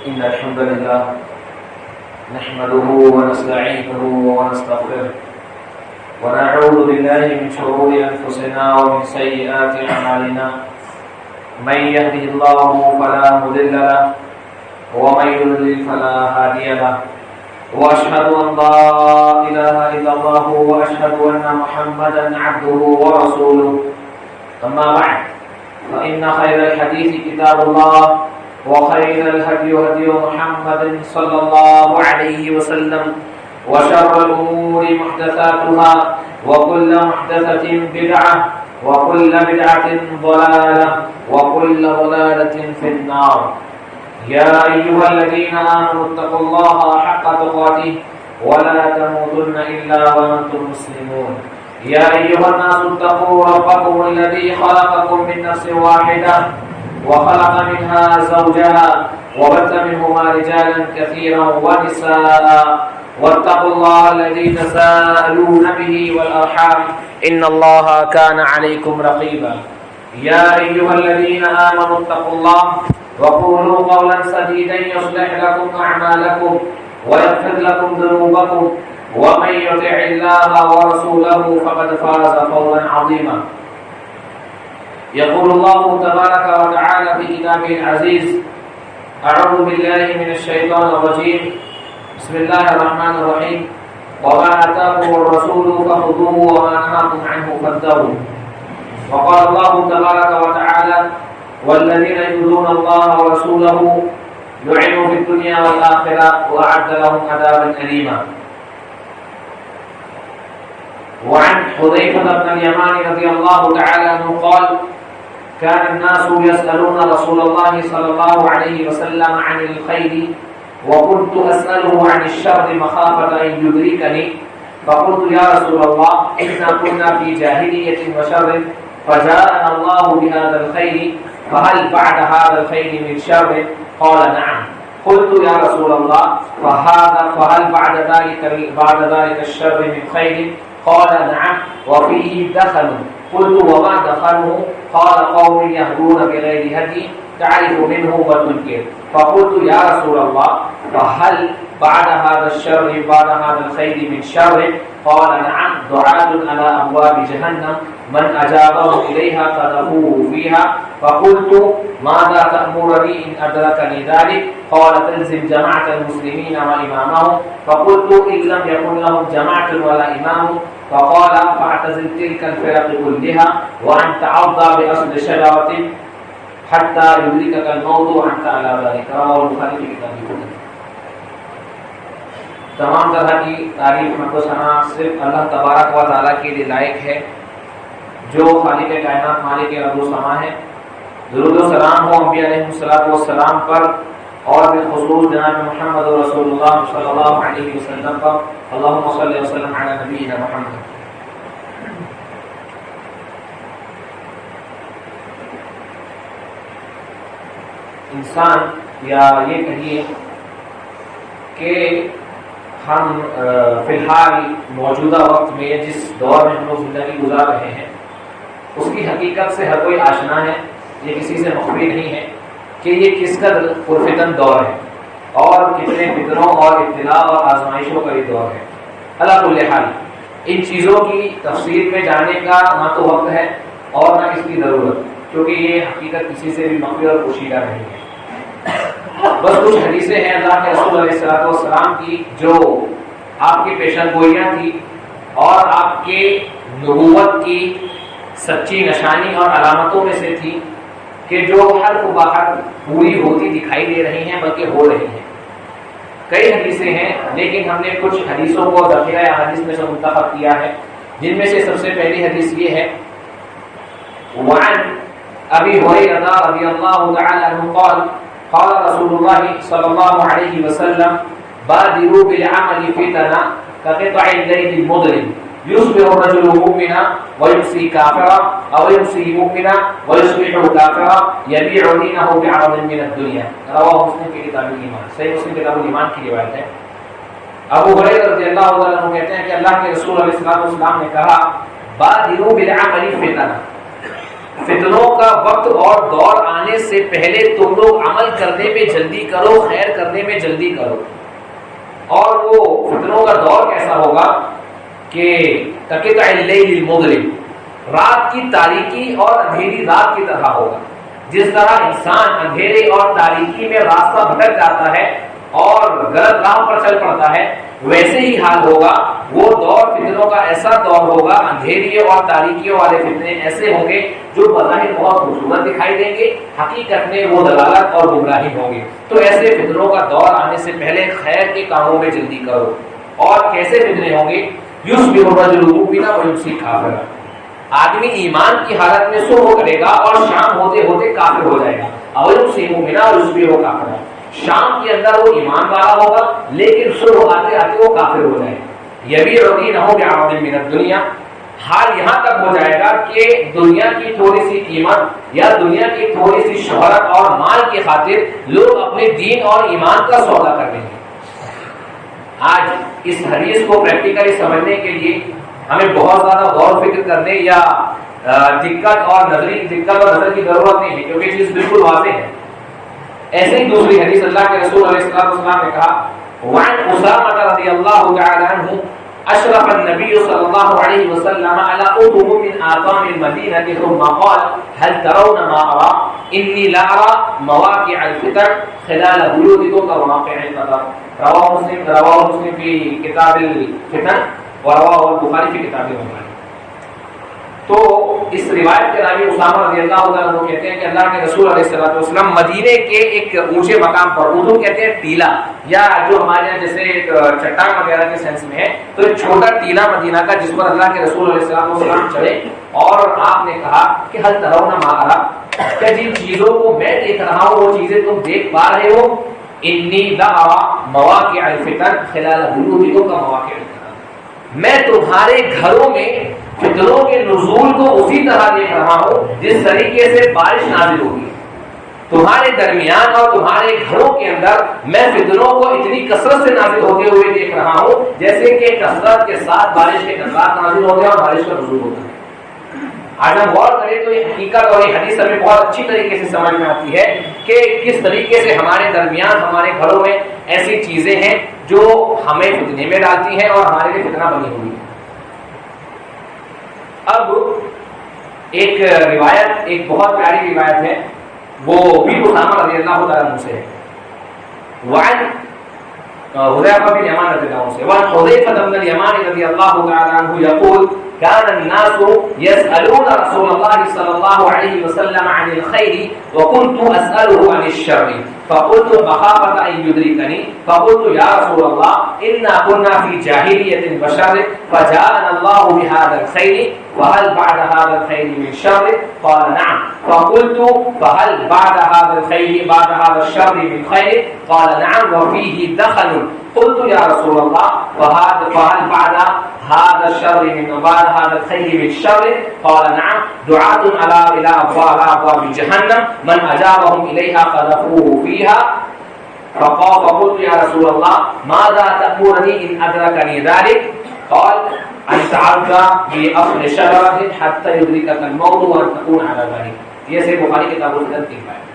إن الحمد لله نحمده ونستعينه ونستغفره ونعوذ بالله من شرور أنفسنا ومن سيئات أعمالنا من يهده الله فلا مضل له ومن يضلل فلا هادي له وأشهد أن لا إله إلا الله وأشهد أن محمدا عبده ورسوله أما بعد فإن خير الحديث كتاب الله وخير الهدي هدي محمد صلى الله عليه وسلم وشر الأمور محدثاتها وكل محدثة بدعة وكل بدعة ضلالة وكل ضلالة في النار. يا أيها الذين آمنوا اتقوا الله حق تقاته ولا تموتن إلا وأنتم مسلمون. يا أيها الناس اتقوا ربكم الذي خلقكم من نفس واحدة وخلق منها زوجها وبث منهما رجالا كثيرا ونساء واتقوا الله الذي تساءلون به والأرحام إن الله كان عليكم رقيبا. يا أيها الذين آمنوا اتقوا الله وقولوا قولا سديدا يصلح لكم أعمالكم ويغفر لكم ذنوبكم ومن يطع الله ورسوله فقد فاز فوزا عظيما. يقول الله تبارك وتعالى في كتابه العزيز: أعوذ بالله من الشيطان الرجيم بسم الله الرحمن الرحيم وما آتاكم الرسول فخذوه وما نهاكم عنه فانتهوا. وقال الله تبارك وتعالى: والذين يؤذون الله ورسوله لعنوا في الدنيا والآخرة وأعد لهم عذابا أليما. وعن حذيفة بن اليمان رضي الله تعالى عنه قال: كان الناس يسألون رسول الله صلى الله عليه وسلم عن الخير وكنت أسأله عن الشر مخافة أن يدركني فقلت: يا رسول الله إنا كنا في جاهلية وشر فجاءنا الله بهذا الخير فهل بعد هذا الخير من شر؟ قال: نعم. قلت: يا رسول الله فهل بعد ذلك الشر من خير؟ قال: نعم وفيه دخل. قلت: وما دخله؟ قال: قوم يهدون بغير هدي تعرف منه وتنكر. فقلت: يا رسول الله فهل بعد هذا الشر بعد هذا الخير من شر؟ قال: نعم دعاة على أبواب جهنم من أجابه إليها قذفوه فيها. فقلت: ماذا تأمرني إن أدركني ذلك؟ قال: تلزم جماعة المسلمين وإمامهم. فقلت: إن لم يكن لهم جماعة ولا إمام؟ فقال: فاعتزل تلك الفرق كلها وأن تعض بأصل شجرة حتى يدركك الموت وأنت على ذلك. رواه البخاري في کتابه. تمام طرح کی تعریف مد و ثنا صرف اللہ تبارک و تعالیٰ کے لیے لائق ہے جو خالق کائنات مالک ارض و سما ہے. درود و سلام ہو انبیاء علیہ الصلوۃ والسلام پر اور بالخصوص جناب محمد رسول اللہ صلی اللہ علیہ وسلم پر. اللہم صلی وسلم علی نبینا محمد. انسان یا یہ کہیے کہ ہم فی الحال موجودہ وقت میں جس دور میں ہم لوگ زندگی گزار رہے ہیں اس کی حقیقت سے ہر کوئی آشنا ہے. یہ کسی سے مخفی نہیں ہے کہ یہ کس قدر پرفتن دور ہے اور کتنے فتنوں اور ابتلاء اور آزمائشوں کا یہ دور ہے. اللہ کل حال ان چیزوں کی تفصیل میں جانے کا نہ تو وقت ہے اور نہ اس کی ضرورت، کیونکہ یہ حقیقت کسی سے بھی مخفی اور پوشیدہ نہیں ہے. بس کچھ حدیثیں ہیں اللہ کے رسول علیہ الصلوۃ والسلام کی جو آپ کی پیشن گوئیاں تھی اور آپ کے نبوت کی سچی نشانی اور علامتوں میں سے تھی کہ جو حرف بحرف پوری ہوتی دکھائی دے رہی ہیں بلکہ ہو رہی ہیں. کئی حدیثیں ہیں لیکن ہم نے کچھ حدیثوں کو ذخیرہ حدیث میں سے منتخب کیا ہے، جن میں سے سب سے پہلی حدیث یہ ہے: وعن ابی ہریرہ رضی اللہ تعالی عنہ قال: قال رسول الله صلى الله عليه وسلم: بادروا بالعمل فتنا كقطع الليل المظلم يصبح الرجل مؤمنا ويمسي كافرا او يمسي مؤمنا ويصبح كافرا يبيع دينه بعرض من الدنيا. رواه مسلم في کتاب الایمان. صحیح مسلم کتاب الایمان کی روایت ہے. ابو ہریرہ رضی اللہ عنہ کہتے ہیں کہ اللہ کے رسول علیہ الصلوۃ والسلام نے کہا: بادروا بالعمل فتنا. فتنوں کا وقت اور دور آنے سے پہلے تم لوگ عمل کرنے میں جلدی کرو، خیر کرنے میں جلدی کرو. اور وہ فتنوں کا دور کیسا ہوگا کہ کقطع اللیل المظلم، رات کی تاریکی اور اندھیری رات کی طرح ہوگا. جس طرح انسان اندھیرے اور تاریکی میں راستہ بھٹک جاتا ہے اور غلط راہ پر چل پڑتا ہے، ویسے ہی حال ہوگا. وہ دور فتنوں کا ایسا دور ہوگا، اندھیریوں اور تاریکیوں والے فتنے ایسے ہوں گے جو بظاہر بہت خوبصورت دکھائی دیں گے، حقیقت میں وہ دلالت اور گمراہی ہوں گے. تو ایسے فتنوں کا دور آنے سے پہلے خیر کے کاموں میں جلدی کرو. اور کیسے فتنے ہوں گے؟ یصبح الرجل مؤمنا ویمسی کافرا، آدمی ایمان کی حالت میں صبح کرے گا اور شام ہوتے ہوتے کافر ہو جائے گا. اور یمسی مؤمنا ویصبح کافرا، شام کے اندر وہ ایمان والا ہوگا لیکن صبح آتے آتے وہ کافر ہو جائے گا. یبیع دینہ بعرض من الدنیا، حال یہاں تک ہو جائے گا کہ دنیا کی تھوڑی سی قیمت یا دنیا کی تھوڑی سی شہرت اور مال کی خاطر لوگ اپنے دین اور ایمان کا سودا کر لیں گے. آج اس حدیث کو پریکٹیکلی سمجھنے کے لیے ہمیں بہت زیادہ غور و فکر کرنے یا دقت اور نظر کی ضرورت نہیں ہے، کیونکہ چیز بالکل واضح ہے. ایسے ہی دوسری حدیث اللہ کے رسول علیہ السلام نے کہا، وعن اسامہ رضی اللہ تعالی عنہ اشرف النبی صلی اللہ علیہ وسلم على أطم من آطام المدینة ثم قال هل ترون ما أرى إني لأرى مواقع الفتن خلال بيوتكم كمواقع القطر. رواه مسلم في کتاب الفتن ورواه البخاری في کتاب المغازی. تو اس روایت کے راوی اسامہ رضی اللہ عنہ وہ کہتے ہیں کہ اللہ کے رسول علیہ الصلوۃ والسلام مدینے کے ایک اونچے مقام پر، اردو کہتے ہیں ٹیلا، یا جو ہمارے یہاں جیسے چٹان وغیرہ کے سینس میں ہے، تو ایک چھوٹا ٹیلا مدینہ کا جس پر اللہ کے رسول علیہ الصلوۃ والسلام چڑھے اور آپ نے کہا کہ هل ترون ما ارى، کیا جن چیزوں کو میں دیکھ رہا ہوں وہ چیزیں تم دیکھ پا رہے ہو؟ انی لارى مواقع الفتن خلال بيوتكم كمواقع الفتن، میں تمہارے گھروں میں فتنوں کے نزول کو اسی طرح دیکھ رہا ہوں جس طریقے سے بارش نازل ہوگی. تمہارے درمیان اور تمہارے گھروں کے اندر میں فتنوں کو اتنی کثرت سے نازل ہوتے ہوئے دیکھ رہا ہوں جیسے کہ کثرت کے ساتھ بارش کے قطرات نازل ہوتے ہیں اور بارش کا نزول ہوتا ہے. آج ہم غور کریں تو یہ حقیقت اور یہ حدیث ہمیں بہت اچھی طریقے سے سمجھ میں آتی ہے کہ کس طریقے سے ہمارے درمیان ہمارے گھروں میں ایسی چیزیں ہیں جو ہمیں فتنے میں ڈالتی ہیں اور ہمارے لیے فتنہ بنی ہوئی ہے. اب ایک روایت، ایک بہت پیاری روایت ہے، وہ بھی اسامہ رضی اللہ تعالیٰ عنہ سے ہے. وعن حذیفہ بن یمان رضی اللہ عنہ سے، وعن حذیفہ بن الیمان رضی اللہ تعالیٰ عنہ یقول كان الناس يسألون رسول الله صلى الله عليه وسلم عن الخير وكنت أسأله عن الشر فقلت مخافة أن يدركني فقلت يا رسول الله إنا كنا في جاهلية وشر فجاءنا الله بهذا الخير فهل بعد هذا الخير من شر؟ قال نعم. فقلت فهل بعد هذا الخير بعد هذا الشر من خير؟ قال نعم وفيه دخل. قلت يا رسول الله فهل بعد هذا الشر من بعد هذا الخير من شر؟ قال نعم دعاة إلى أبواب جهنم من أجابهم إليها قذفوه فيها. فقلت يا رسول الله ماذا تأمرني إن أدركني ذلك؟ قال أن تعدى بأصل شجرة حتى يدركك الموت وأن تكون على ذلك. یہ صحیح بخاری کتاب الفتن کی بات ہے.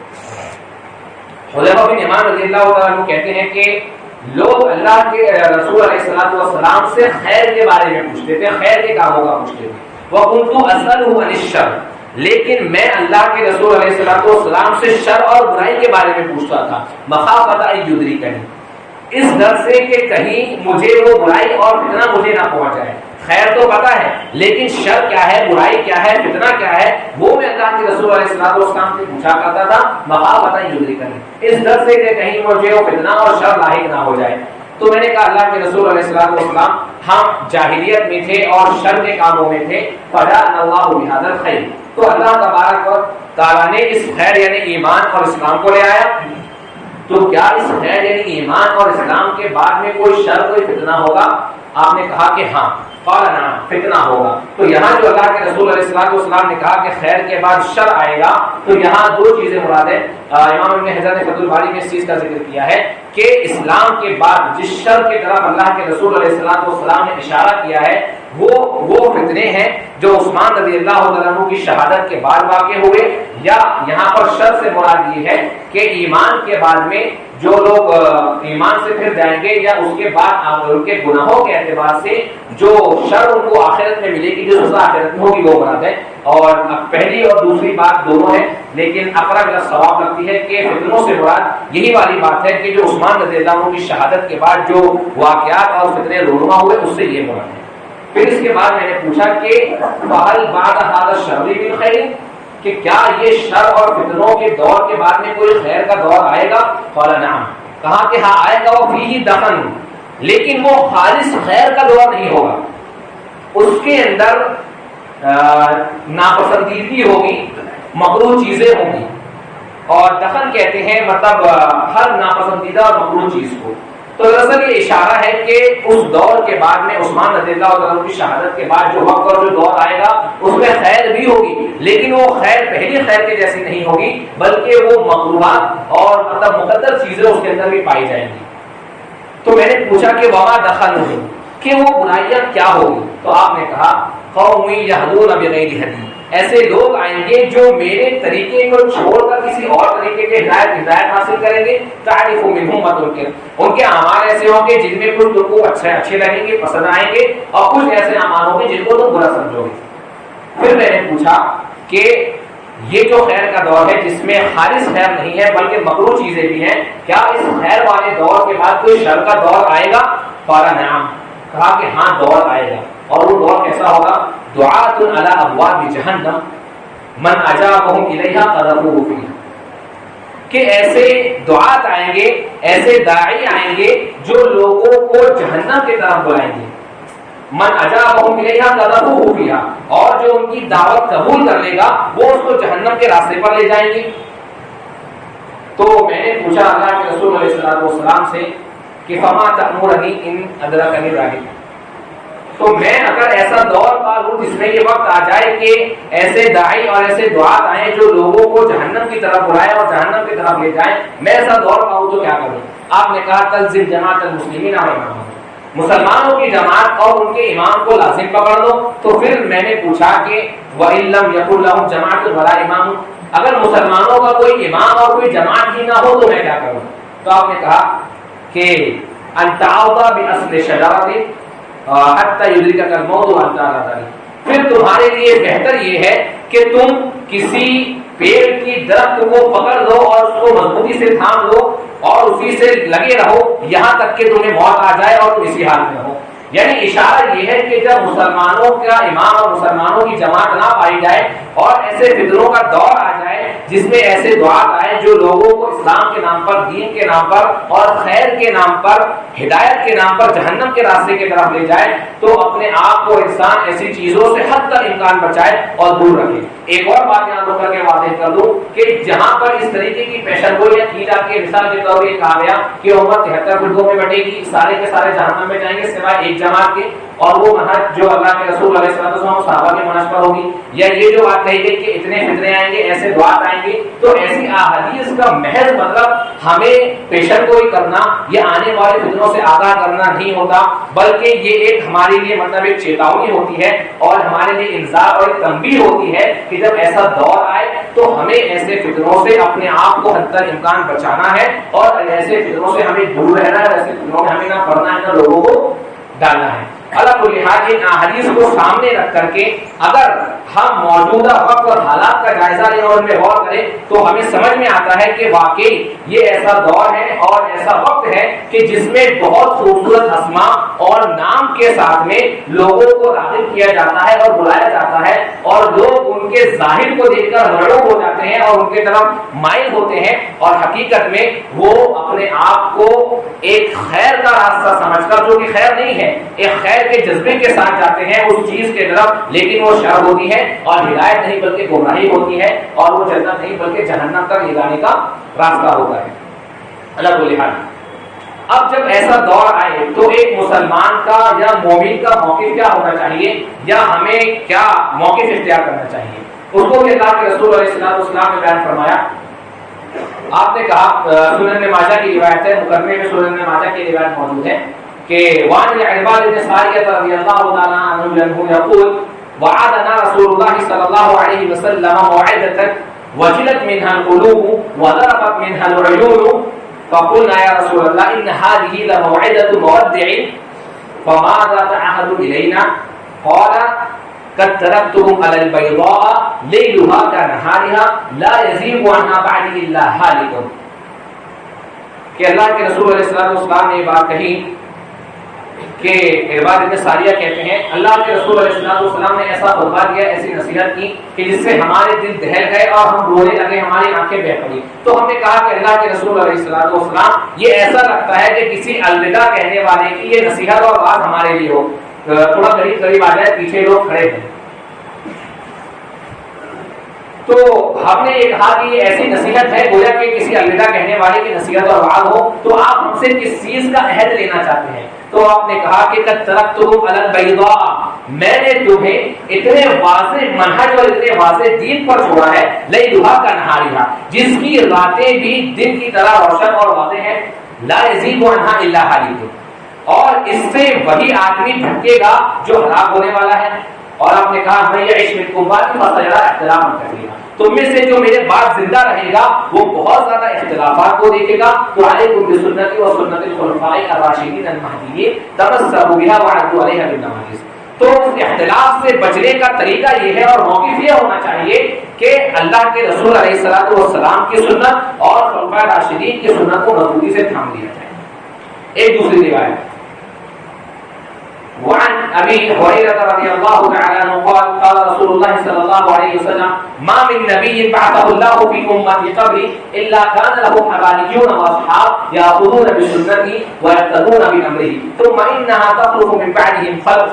حذیفہ بن یمان رضی اللہ تعالیٰ عنہ کہتے ہیں کہ لوگ اللہ کے رسول علیہ السلام سے خیر کے بارے میں پوچھتے تھے، خیر کے کاموں کا پوچھتے تھے. وَكُنْتُ أَسْأَلُهُ عَنِ الشَّرِّ، لیکن میں اللہ کے رسول علیہ السلام سے شر اور برائی کے بارے میں پوچھتا تھا. مخافۃ ان یدرکنی، اس ڈر سے کہ کہیں مجھے وہ برائی اور فتنہ مجھے نہ پہنچ جائے. خیر تو پتہ ہے لیکن شر کیا ہے، برائی کیا ہے، فتنہ کیا ہے، وہ میں اللہ کے رسول علیہ السلام سے پوچھا کرتا تھا. مخافۃ ان یدرکنی، اس ڈر سے کہ کہیں مجھے وہ فتنہ اور شر لاحق نہ ہو جائے. تو میں نے کہا اللہ کے رسول علیہ السلام ہم جاہلیت میں تھے اور شر کے کاموں میں تھے. فجاءنا اللہ بہذا الخیر، تو اللہ تبارک و تعالیٰ نے اس خیر یعنی ایمان اور اسلام کو لے آیا. تو کیا اس خیر یعنی ایمان اور اسلام کے بعد میں کوئی شر کوئی فتنہ ہوگا؟ آپ نے کہا کہ ہاں. قال نعم، فتنہ ہوگا. تو یہاں جو اللہ کے رسول علیہ السلام نے کہا کہ خیر کے بعد شر آئے گا، تو یہاں دو چیزیں مراد ہیں. امام ابن حجر نے فتح الباری میں اس چیز کا ذکر کیا ہے کہ اسلام کے بعد جس شر کی طرف اللہ کے رسول علیہ السلام نے اشارہ کیا ہے وہ فتنے ہیں جو عثمان رضی اللہ عنہ کی شہادت کے بعد واقع ہوئے، یا یہاں پر شر سے مراد یہ ہے کہ ایمان کے بعد میں جو لوگ ایمان سے پھر جائیں گے، یا اس کے بعد ان کے گناہوں کے اعتبار سے جو شر ان کو آخرت میں ملے گی، جو سزا آخرت میں ہوگی، وہ مراد ہے۔ اور پہلی اور دوسری بات دونوں ہے، لیکن اقرب الی الصواب لگتی ہے کہ فتنوں سے مراد یہی والی بات ہے کہ جو عثمان رضی اللہ عنہ کی شہادت کے بعد جو واقعات اور فتنے رونما ہوئے، اس سے یہ مراد ہے۔ پھر اس کے بعد میں نے پوچھا کہ فَهَلْ بَعْدَ هَذَا الشَّرِّ مِنْ خَيْرٍ، کہ کیا یہ شر اور فتنوں کے دور کے بعد میں کوئی خیر کا دور آئے گا؟ قال نعم، کہا کہ ہاں آئے گا، وَفِيهِ دَخَنٌ، لیکن وہ خالص خیر کا دور نہیں ہوگا، اس کے اندر ناپسندیدگی ہوگی، مکروہ چیزیں ہوں گی۔ اور دخن کہتے ہیں مطلب ہر ناپسندیدہ اور مکروہ چیز کو۔ تو دراصل یہ اشارہ ہے کہ اس دور کے بعد میں عثمان رضی اللہ عنہ کی شہادت کے بعد جو وقت اور جو دور آئے گا، اس میں خیر بھی ہوگی، لیکن وہ خیر پہلی خیر کے جیسی نہیں ہوگی، بلکہ وہ مکروہات اور مطلب مقدر چیزیں اس کے اندر بھی پائی جائیں گی۔ تو میں نے پوچھا کہ وما دخل نہیں، کہ وہ برائیاں کیا ہوگی؟ تو آپ نے کہا قوم یہدون بغیر ہدی، ایسے لوگ آئیں گے جو میرے طریقے کو چھوڑ کر کسی اور طریقے کے ہدایت حاصل کریں گے۔ تعرف منہم ما تنکر، ان کے اعمال ایسے ہوں گے جن میں کچھ تم کو اچھے لگیں گے، پسند آئیں گے، اور کچھ ایسے اعمال ہوں گے جن کو تم برا سمجھو گے۔ پھر میں نے پوچھا کہ یہ جو خیر کا دور ہے جس میں خالص خیر نہیں ہے بلکہ مکروہ چیزیں بھی ہیں، کیا اس خیر والے دور کے بعد کوئی شر کا دور آئے گا؟ قال نعم، کہا کہ ہاں دور آئے گا، اور وہ دور کیسا ہوگا؟ دعات علی ابواب جہنم من اجابہم الیہا قذفوہ فیہا، کہ ایسے دعات آئیں گے، ایسے داعی آئیں گے جو لوگوں کو جہنم کی طرف بلائیں گے۔ من اجابہم الیہا قذفوہ فیہا، اور جو ان کی دعوت قبول کر لے گا وہ اس کو جہنم کے راستے پر لے جائیں گے۔ تو میں نے پوچھا اللہ کے رسول علیہ الصلوۃ والسلام سے کہ فما تأمرنی ان ادرکنی ذلک، تو میں اگر ایسا دور پا لوں جس میں یہ وقت آ جائے کہ ایسے داعی اور ایسے دعات آئیں جو لوگوں کو جہنم کی طرف بلائیں اور جہنم کی طرف لے جائیں، میں ایسا دور پاؤں تو کیا کروں؟ آپ نے کہا تلزم جماعت المسلمین و امامہم، مسلمانوں کی جماعت اور ان کے امام کو لازم پکڑ لو۔ تو پھر میں نے پوچھا کہ وَإِن لَّمْ يَكُن لَّهُمْ جَمَاعَةٌ وَلَا إِمَامٌ، اگر مسلمانوں کا کوئی امام اور کوئی جماعت ہی نہ ہو تو میں کیا کروں؟ تو آپ نے کہا کہ أَن تَعَوْضَ بِأَصْلِ شَجَرَةٍ حتی یدرکک الموت وانت علی ذلک، پھر تمہارے لیے بہتر یہ ہے کہ تم کسی پیڑ کی درخت کو پکڑ لو اور اس کو مضبوطی سے تھام لو اور اسی سے لگے رہو یہاں تک کہ تمہیں موت آ جائے اور تم اسی حال میں ہو۔ یعنی اشارہ یہ ہے کہ جب مسلمانوں کا امام اور مسلمانوں کی جماعت نہ پائی جائے اور ایسے فتنوں کا دور آ جائے جس میں ایسے دعات آئے جو لوگوں کو اسلام کے نام پر، دین کے نام پر اور خیر کے نام پر، ہدایت کے نام پر جہنم کے راستے کی طرف لے جائے، تو اپنے آپ کو انسان ایسی چیزوں سے حد تک امکان بچائے اور دور رکھے۔ ایک اور بات یہاں رک کر کے واضح کر دوں کہ جہاں پر اس طریقے کی پیشن گوئیاں کی جاتی ہے، مثال کے طور پر یہ کہا گیا کہ امت 73 گروہوں میں بٹے گی، سارے کے سارے جہنم میں جائیں گے سوائے ایک جماعت کے، اور وہ منہج جو اللہ کے رسول علیہ السلام صحابہ کے منہج پر ہوگی، یا یہ جو بات کہی گئی کہ اتنے فتنے آئیں گے، ایسے دعات آئیں گے، تو ایسی احادیث کا محض مطلب ہمیں پیشن گوئی کرنا یا آنے والے فتنوں سے آگاہ کرنا نہیں ہوتا، بلکہ یہ ایک ہمارے لیے مطلب ایک چیتاونی ہوتی ہے اور ہمارے لیے انذار اور تنبیہ ہوتی ہے کہ جب ایسا دور آئے تو ہمیں ایسے فتنوں سے اپنے آپ کو حد تک امکان بچانا ہے اور ایسے فتنوں سے ہمیں دور رہنا ہے، ایسے فتنوں میں ہمیں نہ پڑنا ہے نہ لوگوں کو ڈالنا ہے۔ اللہ کو لحاظ ان احادیث کو سامنے رکھ کر کے اگر ہم موجودہ وقت اور حالات کا جائزہ لیں اور ان میں غور کریں تو ہمیں سمجھ میں آتا ہے کہ واقعی یہ ایسا دور ہے اور ایسا وقت ہے کہ جس میں بہت خوبصورت اسماء اور نام کے ساتھ میں لوگوں کو راغب کیا جاتا ہے اور بلایا جاتا ہے، اور لوگ ان کے ظاہر کو دیکھ کر مرعوب ہو جاتے ہیں اور ان کے طرف مائل ہوتے ہیں، اور حقیقت میں وہ اپنے آپ کو ایک خیر کا راستہ سمجھ کر، جو کہ خیر نہیں ہے، ایک خیر کے جذبے کے ساتھ جاتے ہیں اس چیز کے طرف، لیکن وہ شر ہوتی ہے اور ہدایت نہیں بلکہ گمراہی ہوتی ہے، اور وہ جنت نہیں بلکہ جہنم تک لے جانے کا راستہ ہوتا ہے۔ اللہ کو لحاظ اب جب ایسا دور آئے تو ایک مسلمان کا یا مومن کا موقف کیا ہونا چاہیے، یا ہمیں کیا موقف اختیار کرنا چاہیے؟ اس کو بھی اللہ کے رسول علیہ السلام نے بیان فرمایا۔ آپ نے کہا سنن ماجہ کی روایت ہے، مقدمے میں سنن ماجہ کی روایت موجود ہے کہ وعن العرباض بن ساریہ رضی اللہ تعالی عنہ یقول وعدنا رسول اللہ صلی اللہ علیہ وسلم موعظة وجلت منها القلوب وذرفت منها العيون فقلنا يا رسول الله إن هذه لموعظة مودع فماذا تعهد إلينا قال قد تركتهم على البيضاء ليلها كنهارها لا يزيغ عنها بعد إلا هالك. کہ اللہ کے رسول علیہ السلام نے یہ بات کہی کہ عرباض بن ساریہ کہتے ہیں اللہ کے رسول علیہ السلام نے ایسا خطبہ دیا، ایسی نصیحت کی کہ جس سے ہمارے دل دہل گئے اور ہم رونے لگے، ہماری آنکھیں بہہ پڑی. تو ہم نے کہا کہ اللہ کے رسول علیہ السلام یہ ایسا لگتا ہے کہ کسی الوداع کہنے والے کی یہ نصیحت اور بات ہمارے لیے ہو. تھوڑا قریب آ جائے، پیچھے لوگ کھڑے ہیں. تو ہم نے یہ کہا کہ یہ ایسی نصیحت ہے گویا کہ کسی الوداع کہنے والے کی نصیحت اور وعظ ہو، تو آپ ہم سے کس چیز کا عہد لینا چاہتے ہیں؟ تو آپ نے کہا کہ قد ترکتکم علی البیضاء، میں نے تمہیں اتنے واضح منہج اور اتنے واضح دین پر چھوڑا ہے، لیلھا کنہارھا، جس کی راتیں بھی دن کی طرح روشن اور واضح ہیں، لا یزیغ عنہا الا ہالک، اور اس سے وہی آدمی بھٹکے گا جو ہلاک ہونے والا ہے. اور آپ نے کہا میں یہ عشق کو بات فسیرا اختلاف کریے گا، تم میں سے جو میرے بعد زندہ رہے گا وہ بہت زیادہ اختلافات کو دیکھے گا. تو علیکم بسنتی و سنت الخلفاء الراشدین المہدیین تمسکوا بها وعضوا علیہا بالنواجذ. تو اختلاف سے بچنے کا طریقہ یہ ہے اور موقف یہ ہونا چاہیے کہ اللہ کے رسول علیہ الصلوۃ والسلام کی سنت اور خلفاء راشدین کی سنت کو مضبوطی سے تھام لیا جائے. ایک دوسری روایت وعن ابي هريره رضي الله تعالى عنه قال قال رسول الله صلى الله عليه وسلم ما من نبي بعثه الله في امتي قبلي الا كان له حواريون واصحاب ياخذون بسنته ويقتدون بامره ثم انها تخلف من بعدهم خلف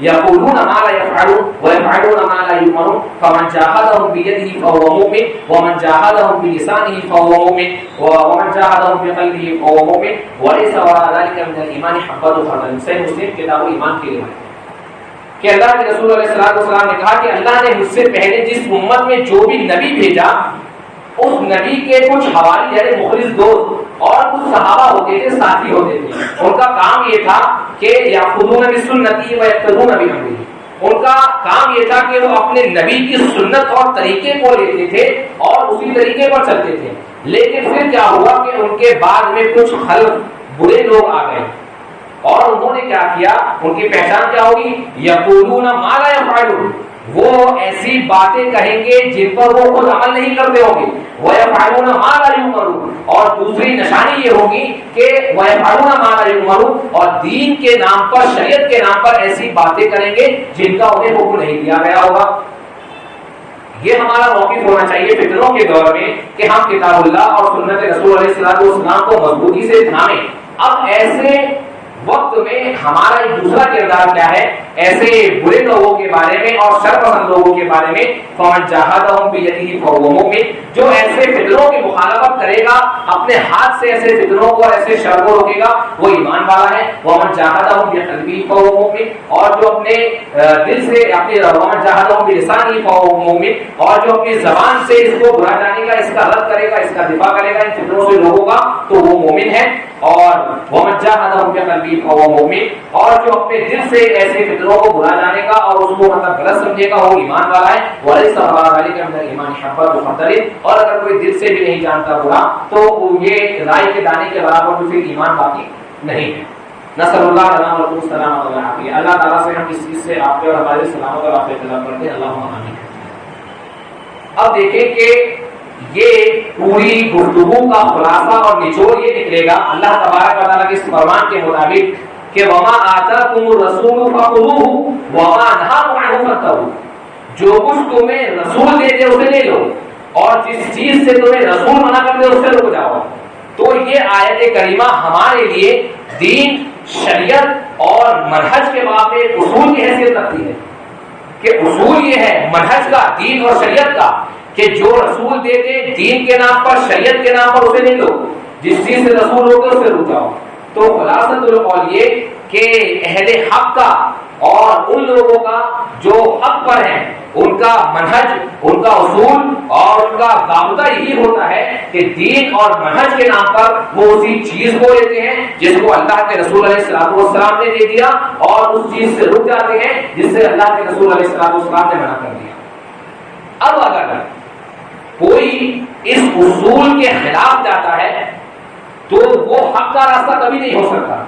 يقولون ما لا يفعلون ويفعلون ما لا يؤمرون فمن جاهدهم بيده فهو مؤمن ومن جاهدهم بلسانه فهو مؤمن ومن جاهدهم بقلبه فهو مؤمن وليس وراء ذلك من الايمان حبة خردل. کتاب ایمان کی روایت کہ اللہ کے رسول علیہ السلام نے کہا کہ اللہ نے مجھ سے پہلے جس امت میں جو بھی نبی بھیجا اس نبی کے کچھ حواری یعنی مخلص دوست اور کچھ صحابہ ہوتے تھے، ساتھی ہوتے تھے. ان کا کام یہ تھا کہ یاخذون بسنتی و یقتدون بامری، ان کا کام یہ تھا کہ وہ اپنے نبی کی سنت اور طریقے کو لیتے تھے اور اسی طریقے پر چلتے تھے. لیکن پھر کیا ہوا کہ ان کے بعد میں کچھ خلف برے لوگ آ گئے اور انہوں نے کیا کیا، ان کی پہچان کیا ہوگی، یقولون ما لا یفعلون، وہ ایسی باتیں کہیں گے جن پر وہ خود عمل نہیں کرتے ہوں گے، ویفعلون ما لا یؤمرون، اور دوسری نشانی یہ ہوگی کہ ویفعلون ما لا یؤمرون، اور دین کے نام پر شریعت کے نام پر ایسی باتیں کریں گے جن کا انہیں حکم نہیں دیا گیا ہوگا. یہ ہمارا موقف ہونا چاہیے فتنوں کے دور میں کہ ہم کتاب اللہ اور سنت رسول علیہ السلام کو مضبوطی سے تھامیں. اب ایسے وقت میں ہمارا ایک دوسرا کردار کیا ہے، ایسے برے لوگوں کے بارے میں اور شر پسند لوگوں کے بارے میں، فمن جاہدہم بیدہ فہو مؤمن، جو ایسے فتنوں کی مخالفت کرے گا، اپنے ہاتھ سے ایسے فتنوں کو اور ایسے شر کو روکے گا، وہ ایمان والا ہے. ومن جاہدہم بقلبہ فہو مؤمن، اور جو اپنے دل سے ومن جاہدہم بلسانہ فہو مؤمن، اور جو اپنی زبان سے اس کو برا جانے گا، اس کا رد کرے گا، اس کا دفاع کرے گا ان فتنوں سے لوگوں کا، تو وہ مومن ہے. اور ومن جاہدہم بقلبہ فہو مؤمن، اور جو اپنے دل سے ایسے فتنوں کو برا جانے گا اور اس کو مطلب غلط سمجھے گا، وہ ایمان والا ہے. ولیس وراء ذلک من الایمان حبۃ خردل، اور اگر کوئی دل سے بھی نہیں جانتا برا تو یہ رائی کے دانے کے برابر تو پھر ایمان باقی نہیں ہے. نسأل اللہ لنا ولکم السلامۃ والعافیہ. اللہ تعالیٰ سے ہم اس چیز سے آپ کے اور ہمارے سلامت اور عافیت طلب کرتے ہیں. اللہم آمین. اب دیکھیں کہ یہ پوری گفتگو کا خلاصہ اور نچوڑ یہ نکلے گا اللہ تبارک و تعالیٰ کے اس فرمان کے مطابق کہ وما آتاکم الرسول فخذوہ وما نہاکم عنہ فانتہوا، جو کچھ تمہیں رسول دے دے اسے لے لو اور جس چیز سے تمہیں رسول منع کر دے اس سے رک جاؤ. تو یہ آیت کریمہ ہمارے لیے دین، شریعت اور منہج کے باب میں اصول کی حیثیت رکھتی ہے کہ اصول یہ ہے منہج کا، دین اور شریعت کا، کہ جو رسول دے دے دین کے نام پر، شریعت کے نام پر اسے نہیں لو، جس چیز سے رسول ہو گئے اسے رک جاؤ. تو خلاصۃ القول یہ کہ اہل حق کا اور ان لوگوں کا جو حق پر ہیں ان کا منہج، ان کا اصول اور ان کا ضابطہ یہی ہوتا ہے کہ دین اور منہج کے نام پر وہ اسی چیز کو لیتے ہیں جس کو اللہ کے رسول علیہ الصلوۃ والسلام نے دے دیا، اور اس چیز سے رک جاتے ہیں جس سے اللہ کے رسول علیہ الصلوۃ والسلام نے منع کر دیا۔ اب اگر کوئی اس اصول کے خلاف جاتا ہے تو وہ حق کا راستہ کبھی نہیں ہو سکتا،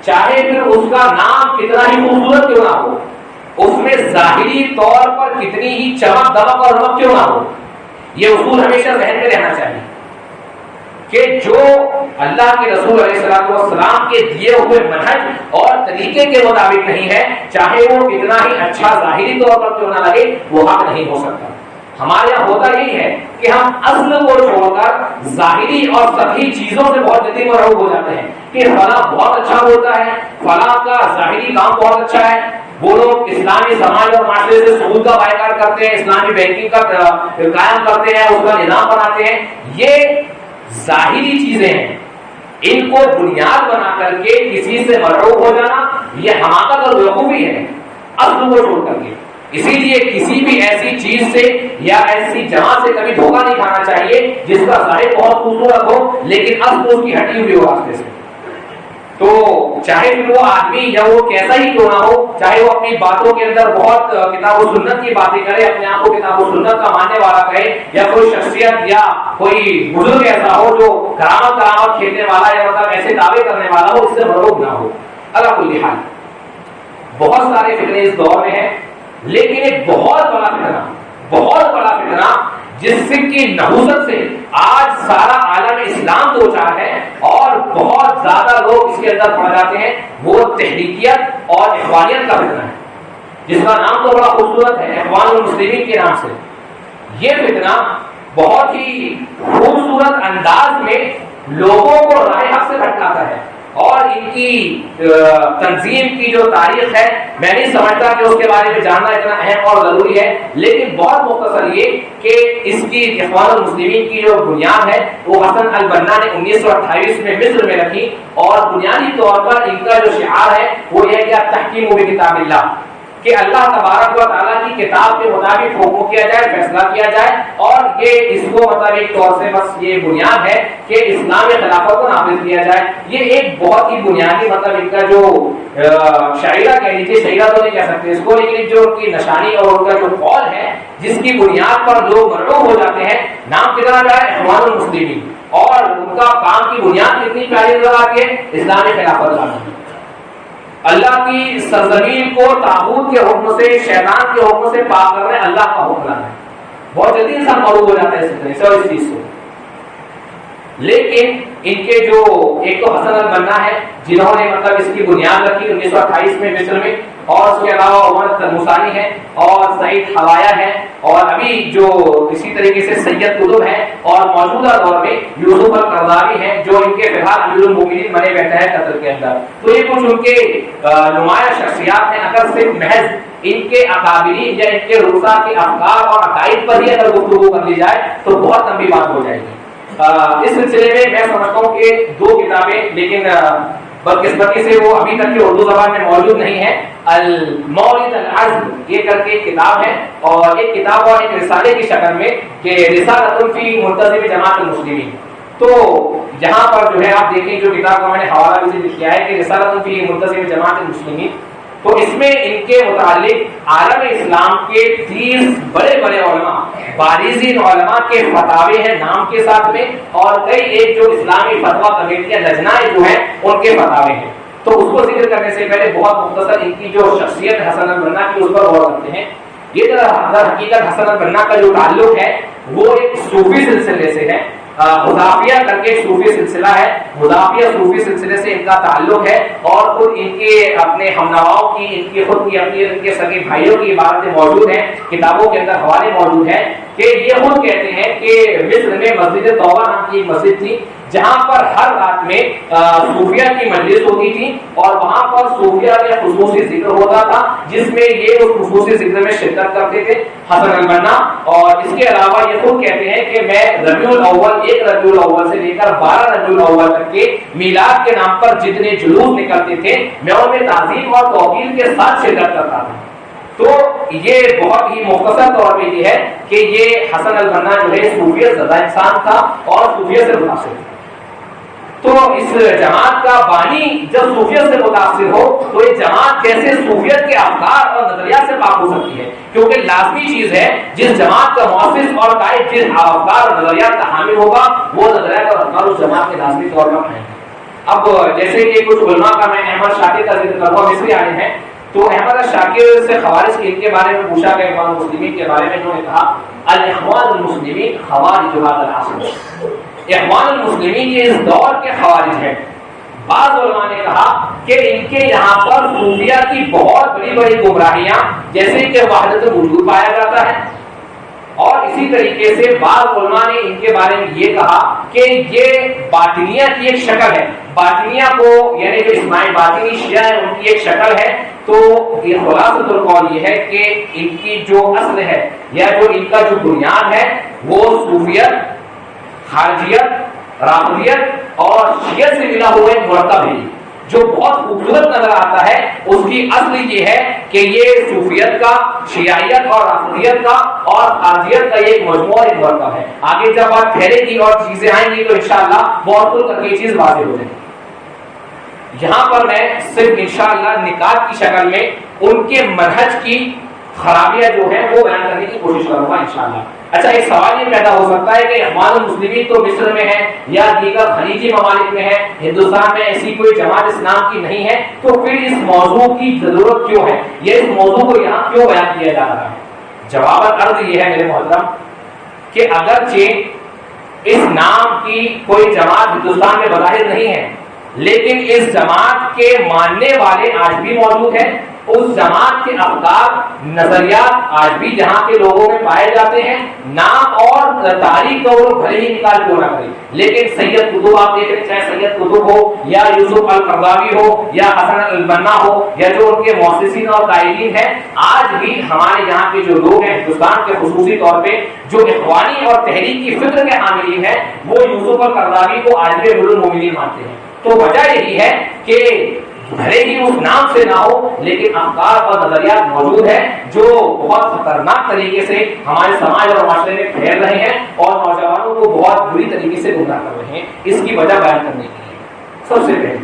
چاہے پھر اس کا نام کتنا ہی خوبصورت کیوں نہ ہو، اس میں ظاہری طور پر کتنی ہی چمک دمک اور رمق کیوں نہ ہو۔ یہ اصول ہمیشہ ذہن میں رہنا چاہیے کہ جو اللہ کے رسول علیہ السلام کے دیے ہوئے منہج اور طریقے کے مطابق نہیں ہے، چاہے وہ کتنا ہی اچھا ظاہری طور پر کیوں نہ لگے، وہ حق نہیں ہو سکتا۔ ہمارے یہاں ہوتا یہی ہے کہ ہم اصل کو چھوڑ کر ظاہری اور سطحی چیزوں سے بہت جلدی مرعوب ہو جاتے ہیں کہ فلاں بہت اچھا ہوتا ہے، فلاں کا ظاہری کام بہت اچھا ہے، وہ لوگ اسلامی سماج اور معاشرے سے سود کا بائیکاٹ کرتے ہیں، اسلامی بینکنگ کا قائم کرتے ہیں، اس کا نظام بناتے ہیں۔ یہ ظاہری چیزیں ہیں، ان کو بنیاد بنا کر کے کسی سے مرعوب ہو جانا یہ حماقت اور بیوقوفی ہے، اصل کو چھوڑ کر کے۔ اسی لیے کسی بھی ایسی چیز سے یا ایسی جماعت سے کبھی دھوکہ نہیں کھانا چاہیے جس کا ظاہر بہت خوبصورت ہو لیکن اصل اس کی ہٹی ہوئی ہو راستے سے۔ تو چاہے پھر وہ آدمی یا وہ کیسا ہی کیوں نہ ہو، چاہے وہ اپنی باتوں کے اندر بہت کتاب و سنت کی باتیں کرے، اپنے آپ کو کتاب و سنت کا ماننے والا کہے، یا کوئی شخصیت یا کوئی بزرگ ایسا ہو جو کرامت کھیلنے والا یا مطلب ایسے دعوے کرنے والا ہو، اس سے مرعوب نہ ہو۔ اللہ کل حال بہت سارے فتنے اس دور میں ہیں، لیکن ایک بہت بڑا فتنہ جس کی نحوست سے آج سارا عالم اسلام دو چار ہے اور بہت زیادہ لوگ اس کے اندر پڑ جاتے ہیں، وہ تحریکیت اور اخوانیت کا فتنہ ہے، جس کا نام تو بڑا خوبصورت ہے، اخوان المسلمین کے نام سے۔ یہ فتنہ بہت ہی خوبصورت انداز میں لوگوں کو راہ حق سے بھٹکاتا ہے، اور ان کی تنظیم کی جو تاریخ ہے میں نہیں سمجھتا کہ اس کے بارے میں جاننا اتنا اہم اور ضروری ہے، لیکن بہت مختصر یہ کہ اس کی اخوان المسلمین کی جو بنیاد ہے وہ حسن البنا نے 1928 میں مصر میں رکھی، اور بنیادی طور پر ان کا جو شعار ہے وہ یہ کہ تحکیم بکتاب اللہ، کہ اللہ تبارک و تعالیٰ کی کتاب کے مطابق حکم کیا جائے، فیصلہ کیا جائے، اور یہ اس کو مطلب ایک طور سے بس یہ بنیاد ہے کہ اسلامی خلافت کو نافذ کیا جائے۔ یہ ایک بہت ہی بنیادی مطلب ان کا جو شعیرہ کہہ لیجیے، شعیرہ تو نہیں کہہ سکتے اس کو، لیکن جو ان کی نشانی اور ان کا جو قول ہے جس کی بنیاد پر لوگ مرعوب ہو جاتے ہیں، نام کتنا جائے اخوان المسلمین، اور ان کا کام کی بنیاد کتنی پیاری نظر آتی ہے، اسلامی خلافت لانا، اللہ کی سرزمین کو طاغوت کے حکم سے، شیطان کے حکم سے پاک کرنا ہے، اللہ کا حکم لانا ہے۔ بہت جلدی انسان معروف ہو جاتا ہے اس چیز سے۔ لیکن ان کے جو ایک تو حسن البنا ہے جنہوں نے مطلب اس کی بنیاد رکھی 1928 میں مصر میں، اور اس کے علاوہ عمر ترمسانی ہے اور سعید حوایا ہے، اور ابھی جو اسی طریقے سے سید قطب ہے، اور موجودہ دور میں یوسف القرضاوی ہیں جو ان کے فی الحال امیر المومنین بنے بیٹھے ہیں قطر کے اندر۔ تو یہ کچھ ان کے نمایاں شخصیات ہیں۔ اگر صرف محض ان کے اکابرین یا ان کے رؤسا کے افکار اور عقائد پر ہی اگر گفتگو کر لی جائے تو بہت لمبی بات ہو جائے گی۔ اس سلسلے میں سمجھتا ہوں کہ 2 کتابیں، لیکن بدقسمتی سے وہ ابھی تک کی اردو زبان میں موجود نہیں ہے۔ المورد العزم یہ کر کے ایک کتاب ہے، اور ایک کتاب اور ایک رسالے کی شکل میں کہ رسالۃ فی منتظم جماعت المسلمین۔ تو یہاں پر جو ہے آپ دیکھیں جو کتاب کا میں نے حوالہ بھی کیا ہے کہ رسالۃ فی منتظم جماعت المسلمین، تو اس میں ان کے متعلق عالم اسلام کے 30 بڑے بڑے علماء، بارزین علماء کے فتاوے ہیں نام کے ساتھ میں، اور کئی ایک جو اسلامی فتویٰ کمیٹیاں لجنائیں جو ہیں ان کے فتاوے ہیں۔ تو اس کو ذکر کرنے سے پہلے بہت مختصر ان کی جو شخصیت حسن البنا کی اس پر غور کرتے ہیں۔ یہ در حقیقت حسن البنا کا جو تعلق ہے وہ ایک صوفی سلسلے سے ہے، مضافیہ کر کے صوفی سلسلہ ہے، مضافیہ صوفی سلسلے سے ان کا تعلق ہے، اور خود ان کے اپنے ہمنواؤں کی، ان کی خود کی اپنی ان کے سگے بھائیوں کی عبارتیں موجود ہیں، کتابوں کے اندر حوالے موجود ہیں کہ یہ خود کہتے ہیں کہ مصر میں مسجد توبہ نام کی ایک مسجد تھی جہاں پر ہر رات میں صوفیہ کی مجلس ہوتی تھی، اور وہاں پر صوفیہ کا خصوصی ذکر ہوتا تھا جس میں یہ اس خصوصی ذکر میں شرکت کرتے تھے حسن البنا۔ اور اس کے علاوہ یہ خود کہتے ہیں کہ میں ربیع الاول، 1 ربیع الاول سے لے کر 12 ربیع الاول تک کے میلاد کے نام پر جتنے جلوس نکلتے تھے میں ان میں تعظیم اور توقیر کے ساتھ شرکت کرتا تھا۔ تو یہ بہت ہی مختصر طور پہ یہ ہے کہ یہ حسن البنا جو ہے صوفیت زدہ انسان تھا اور صوفیت سے متاثر تھا. تو اس جماعت کا بانی جب صوفیت سے متاثر ہو تو یہ جماعت کیسے صوفیت کے افکار اور نظریات سے پاک ہو سکتی ہے؟ کیونکہ لازمی چیز ہے جس جماعت کا مؤسس اور قائد جس افکار اور نظریات کا حامل ہوگا وہ نظریات اور افکار اس جماعت کے لازمی طور پر ہیں. اب جیسے کہ کچھ علماء کا میں احمد شاکر کا ذکر کرتا ہوں، مصری عالم ہے، تو احمد شاکر سے خوارج کے ان کے بارے میں پوچھا کہ اخوان المسلمین کے بارے میں انہوں نے کہا الاخوان المسلمین خوارج هذا العصر. اخوان المسلمین یہ اس دور کے خوارج ہیں. بعض علماء نے کہا کہ ان کے یہاں پر صوفیہ کی بہت بڑی بڑی گمراہیاں جیسے کہ وحدت الوجود پایا جاتا ہے، اور اسی طریقے سے بعض علماء نے ان کے بارے میں یہ کہا کہ یہ باطنیہ کی ایک شکل ہے. باطنیہ کو یعنی جو اسماعیل باطنی شیعہ ہے ان کی ایک شکل ہے. تو یہ خلاصۃ القول یہ ہے کہ ان کی جو اصل ہے یا جو ان کا جو بنیاد ہے وہ صوفیت، خارجیت، رافضیت اور شیعت سے ملا ہوا ایک مرکب ہے جو بہت خوبصورت نظر آتا ہے. اس کی اصل یہ ہے کہ یہ صوفیت کا، شیعیت اور رافضیت کا اور خارجیت کا ایک مجموعہ ایک مرکب ہے. آگے جب بات پھیلے گی اور چیزیں آئیں گی تو انشاءاللہ بہت کل کر کے یہ چیز واضح ہو جائے گی. یہاں پر میں صرف انشاءاللہ نکات کی شکل میں ان کے منہج کی خرابیاں جو ہیں وہ بیان کرنے کی کوشش کروں گا انشاءاللہ. اچھا، ایک سوال یہ پیدا ہو سکتا ہے کہ اخوان المسلمین تو مصر میں ہے یا دیگر خلیجی ممالک میں ہے، ہندوستان میں ایسی کوئی جماعت اسلام کی نہیں ہے، تو پھر اس موضوع کی ضرورت کیوں ہے؟ یہ اس موضوع کو یہاں کیوں بیان کیا جا رہا ہے؟ جواب عرض یہ ہے میرے محترم کہ اگرچہ اس نام کی کوئی جماعت ہندوستان میں بظاہر نہیں ہے، لیکن اس جماعت کے ماننے والے آج بھی موجود ہیں. اس جماعت کے افکار، نظریات آج بھی جہاں کے لوگوں میں پائے جاتے ہیں. نام اور تاریخ کو وہ بھلے ہی انکار کیوں نہ کرے، لیکن سید قطب آپ دیکھ رہے، چاہے سید قطب ہو یا یوسف القرضاوی ہو یا حسن البنا ہو یا جو ان کے مؤسسین اور قائدین ہیں، آج بھی ہمارے یہاں کے جو لوگ ہیں ہندوستان کے خصوصی طور پہ جو اخوانی اور تحریک کی فکر کے حاملین ہیں وہ یوسف القرضاوی کو آج بھی امیر المومنین مانتے ہیں. تو وجہ یہی ہے کہ بھلے ہی اس نام سے نہ ہو لیکن افکار اور نظریات موجود ہیں جو بہت خطرناک طریقے سے ہمارے سماج اور معاشرے میں پھیل رہے ہیں اور نوجوانوں کو بہت بری طریقے سے گمراہ کر رہے ہیں. اس کی وجہ بیان کرنے کے لیے سب سے پہلے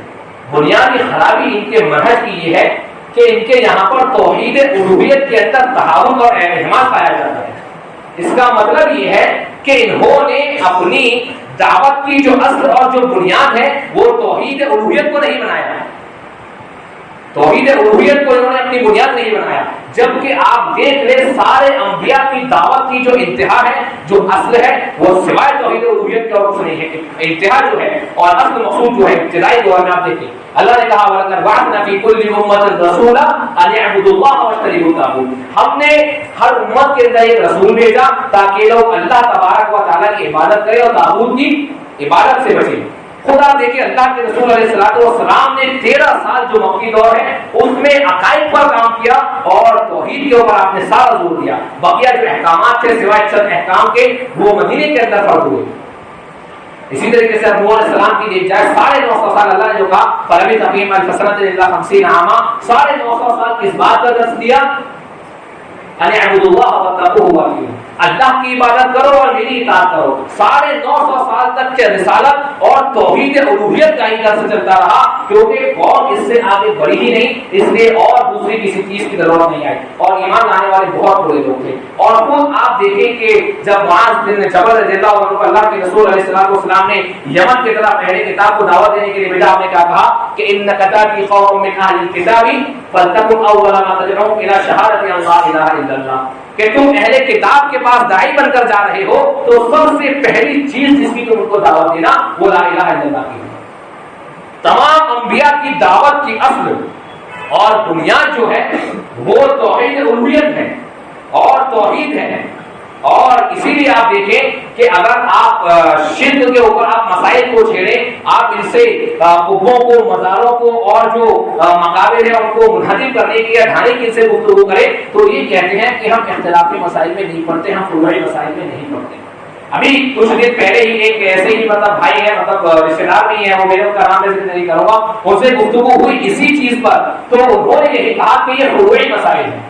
بنیادی خرابی ان کے منہج کی یہ ہے کہ ان کے یہاں پر توحید الوہیت کے اندر تحول اور اہتمام پایا جاتا ہے. اس کا مطلب یہ ہے کہ انہوں نے اپنی دعوت کی جو اصل اور جو بنیاد ہے وہ توحید الوہیت کو نہیں بنایا ہے. توحید الوہیت کو انہوں نے اپنی بنیاد نہیں بنایا، جبکہ آپ دیکھ لیں سارے انبیاء کی دعوت کی جو انتہا ہے، جو اصل ہے، وہ سوائے توحید الوہیت کا وقت نہیں ہے. انتہا جو ہے اور اصل مقصود جو ہے ابتدائی دور میں آپ دیکھیں اللہ نے کہا وَلَقَدْ بَعَثْنَا فِي كُلِّ أُمَّةٍ رَسُولًا أَنِ اعْبُدُوا اللَّهَ وَاجْتَنِبُوا الطَّاغُوتَ. ہم نے ہر امت کے اندر ایک رسول بھیجا تاکہ لوگ اللہ تبارک و تعالیٰ کی عبادت کریں اور طاغوت کی عبادت سے بچیں. خدا دیکھیں اللہ کے رسول علیہ السلام نے 13 سال جو مکی دور ہے اس میں عقائد پر کام کیا اور توحید کے اوپر آپ نے سارا زور دیا. بقیہ جو احکامات تھے سوائے چند احکام کے وہ مدینے کے اندر فرض ہوئے. اسی طریقے سے نوح علیہ السلام کی دیکھ جائے 950 سال اللہ نے جو کہا فَلَبِثَ فِيهِمْ أَلْفَ سَنَةٍ إِلَّا 50 عَامًا، 950 سال کس بات کا درس دیا؟ أَنِ اعْبُدُوا اللَّهَ وَاتَّقُوهُ وَأَطِيعُوهُ، اللہ کی عبادت کرو اور میری اطاعت کرو. 950 سال تک کے رسالت اور توحید الوہیت کا ہی درس چلتا رہا کیونکہ قوم اس سے آگے بڑھی ہی نہیں، اس لیے اور دوسری کسی چیز کی ضرورت نہیں آئی اور ایمان لانے والے بہت بڑے لوگ تھے. اور خود آپ دیکھیں کہ جب معاذ بن جبل رضی اللہ عنہ کو اللہ کے رسول علیہ السلام نے یمن کی طرف اہل کتاب کو دعوت دینے کے لیے بھیجا، آپ نے کیا کہا کہ انک تاتی قوم من اہل الکتاب فلتکن اول ما تدعوهم الى شہادۃ ان لا الہ الا اللہ، کہ تم اہل کتاب کے پاس داعی بن کر جا رہے ہو تو سب سے پہلی چیز جس کی تم ان کو دعوت دینا وہ لا الہ الا اللہ کی. تمام انبیاء کی دعوت کی اصل اور بنیاد جو ہے وہ توحید الوہیت ہے اور توحید ہے. اور اسی لیے آپ دیکھیں کہ اگر آپ شرک کے اوپر آپ مسائل کو چھیڑیں، آپ ان سے قبوں کو، مزاروں کو اور جو مقابر ہیں ان کو منہدم کرنے کی یا ڈھانے کی ان سے گفتگو کریں تو یہ کہتے ہیں کہ ہم اختلافی مسائل میں نہیں پڑھتے، ہم فروعی مسائل میں نہیں پڑھتے. ابھی کچھ دن پہلے ہی ایک ایسے ہی بھائی ہے، رشتے دار بھی ہیں، وہ میرے ان کا نام میں ذکر نہیں کروں گا، ان سے گفتگو ہوئی اسی چیز پر تو انہوں نے یہی کہا کہ یہ فروعی مسائل ہیں.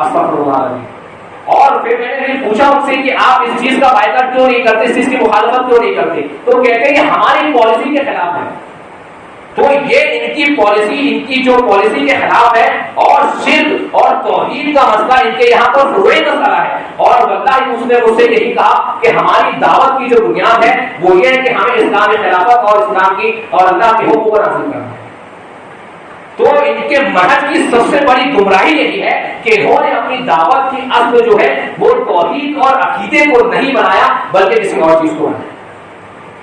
استغفر اللہ۔ اور پھر میں نے پوچھا ان سے کہ آپ اس چیز کا بائیکاٹ کیوں نہیں کرتے، اس چیز کی مخالفت کیوں نہیں کرتے؟ تو کہتے ہیں کہ ہماری پالیسی کے خلاف ہے۔ تو یہ ان کی پالیسی، ان کی جو پالیسی کے خلاف ہے، اور شرک اور توحید کا مسئلہ ان کے یہاں پر فروعی مسئلہ ہے۔ اور واللہ اس نے مجھ سے یہی کہا کہ ہماری دعوت کی جو بنیاد ہے وہ یہ ہے کہ ہمیں اسلامی خلافت اور اسلام کی اور اللہ کے حکم پر حاصل کرنا ہے۔ تو ان کے منہج کی سب سے بڑی گمراہی یہی ہے کہ انہوں نے اپنی دعوت کی اصل جو ہے وہ توحید اور عقیدے کو نہیں بنایا بلکہ کسی اور چیز کو بنایا۔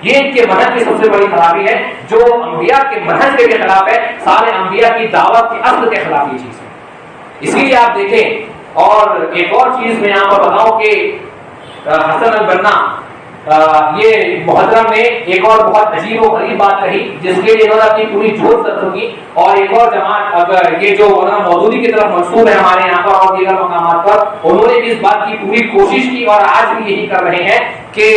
یہ ان کے منہج کی سب سے بڑی خرابی ہے، جو انبیاء کے منہج کے خلاف ہے، سارے انبیاء کی دعوت کی اصل کے خلاف یہ چیز ہے۔ اسی لیے آپ دیکھیں، اور ایک اور چیز میں یہاں پر بتاؤں کہ حسن البنا یہ محترم نے ایک اور بہت عجیب و غریب بات کہی، جس کے لیے انہوں نے اپنی پوری جھوٹ صدر کی، اور ایک اور جماعت اگر یہ جو مودودی کی طرف منسوب ہے ہمارے یہاں پر اور دیگر مقامات پر، انہوں نے بھی اس بات کی پوری کوشش کی اور آج بھی یہی کر رہے ہیں کہ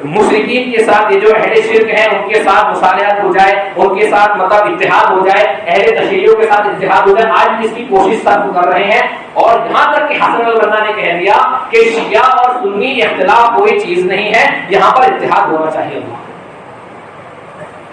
مشرکین کے ساتھ یہ جو اہل شرک ہیں ان کے ساتھ مصالحت ہو جائے، ان کے ساتھ مطلب اتحاد ہو جائے، اہل تشیعوں کے ساتھ اتحاد ہو جائے۔ آج بھی اس کی کوشش سب کر رہے ہیں، اور یہاں تک کہ حسن البنا نے کہہ دیا کہ شیعہ اور سنی اختلاف کوئی چیز نہیں ہے، یہاں پر اتحاد ہونا چاہیے۔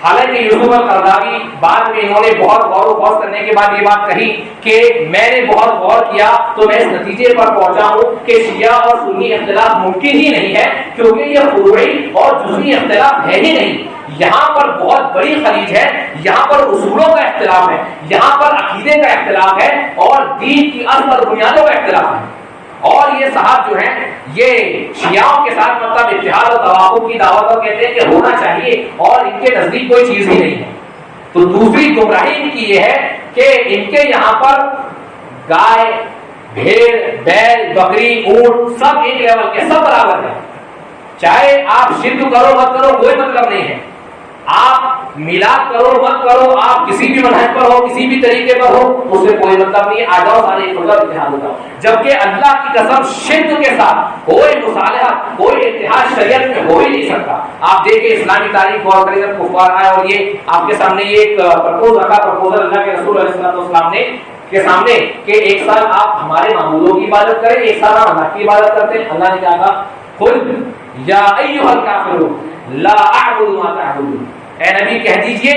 حالانکہ یوسف القرضاوی بعد میں انہوں نے بہت غور و خوض کرنے کے بعد یہ بات کہی کہ میں نے بہت غور کیا تو میں اس نتیجے پر پہنچا ہوں کہ شیعہ اور سنی اختلاف ممکن ہی نہیں ہے، کیونکہ یہ فروعی اور جزئی اختلاف ہے ہی نہیں۔ یہاں پر بہت بڑی خلیج ہے، یہاں پر اصولوں کا اختلاف ہے، یہاں پر عقیدے کا اختلاف ہے، اور دین کی اصل اور بنیادوں کا اختلاف ہے۔ اور یہ صاحب جو ہیں یہ شیعوں کے ساتھ مطلب اتحاد و توافق کی دعوت کو کہتے ہیں کہ ہونا چاہیے، اور ان کے نزدیک کوئی چیز ہی نہیں ہے۔ تو دوسری گمراہی ان کی یہ ہے کہ ان کے یہاں پر گائے، بھیڑ، بیل، بکری، اونٹ سب ایک لیول کے، سب برابر ہیں۔ چاہے آپ شرک کرو مت کرو کوئی مطلب نہیں ہے، آپ میلاد کرو مت کرو، آپ کسی بھی منہج پر ہو، کسی بھی طریقے پر ہو، اس سے کوئی مطلب نہیں، آ جاؤ سارے ایک مطلب اتحاد ہوگا۔ جبکہ اللہ کی قسم شرک کے ساتھ کوئی مصالحت، کوئی اتحاد شریعت میں ہو ہی نہیں سکتا۔ آپ دیکھیں اسلامی تاریخ غور کریں، جب کفار آئے اور یہ آپ کے سامنے یہ ایک پرپوزل اللہ کے رسول علیہ السلام نے کے سامنے کہ ایک سال آپ ہمارے معبودوں کی عبادت کریں، ایک سال آپ اللہ کی عبادت کرتے ہیں۔ اللہ نے کیا کہا؟ قل یا ایھا الکافرون لا اعبد ما تعبدون، اے نبی کہہ دیجئے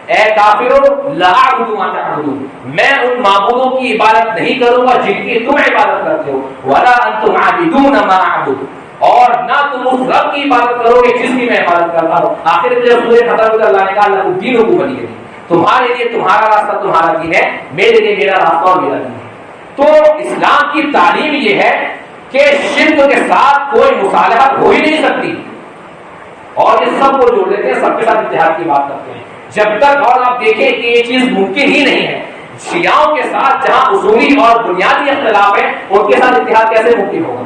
اے کافروں لا اعبد ما تعبدون، میں ان معبودوں کی عبادت نہیں کروں گا جن کی تم عبادت کرتے ہو، ولا انتم عابدون ما اعبد، اور نہ تم اس رب کی عبادت کرو گے جس کی میں عبادت کرتا ہوں۔ آخر میں جب سورہ ختم ہوئی اللہ نے کہا لکم دینکم ولی دین، تمہارے لیے تمہارا راستہ تمہارا دین ہے، میرے لیے میرا راستہ اور میرا دین ہے۔ تو اسلام کی تعلیم یہ ہے کہ شرک کے ساتھ کوئی مصالحت ہو ہی نہیں سکتی، اور یہ سب کو جوڑ دیتے ہیں، سب کے ساتھ اتحاد کی بات کرتے ہیں جب تک، اور آپ دیکھیں کہ یہ چیز ممکن ہی نہیں ہے۔ شیعوں کے ساتھ جہاں اصولی اور بنیادی اختلاف ہے ان کے ساتھ اتحاد کیسے ممکن ہوگا؟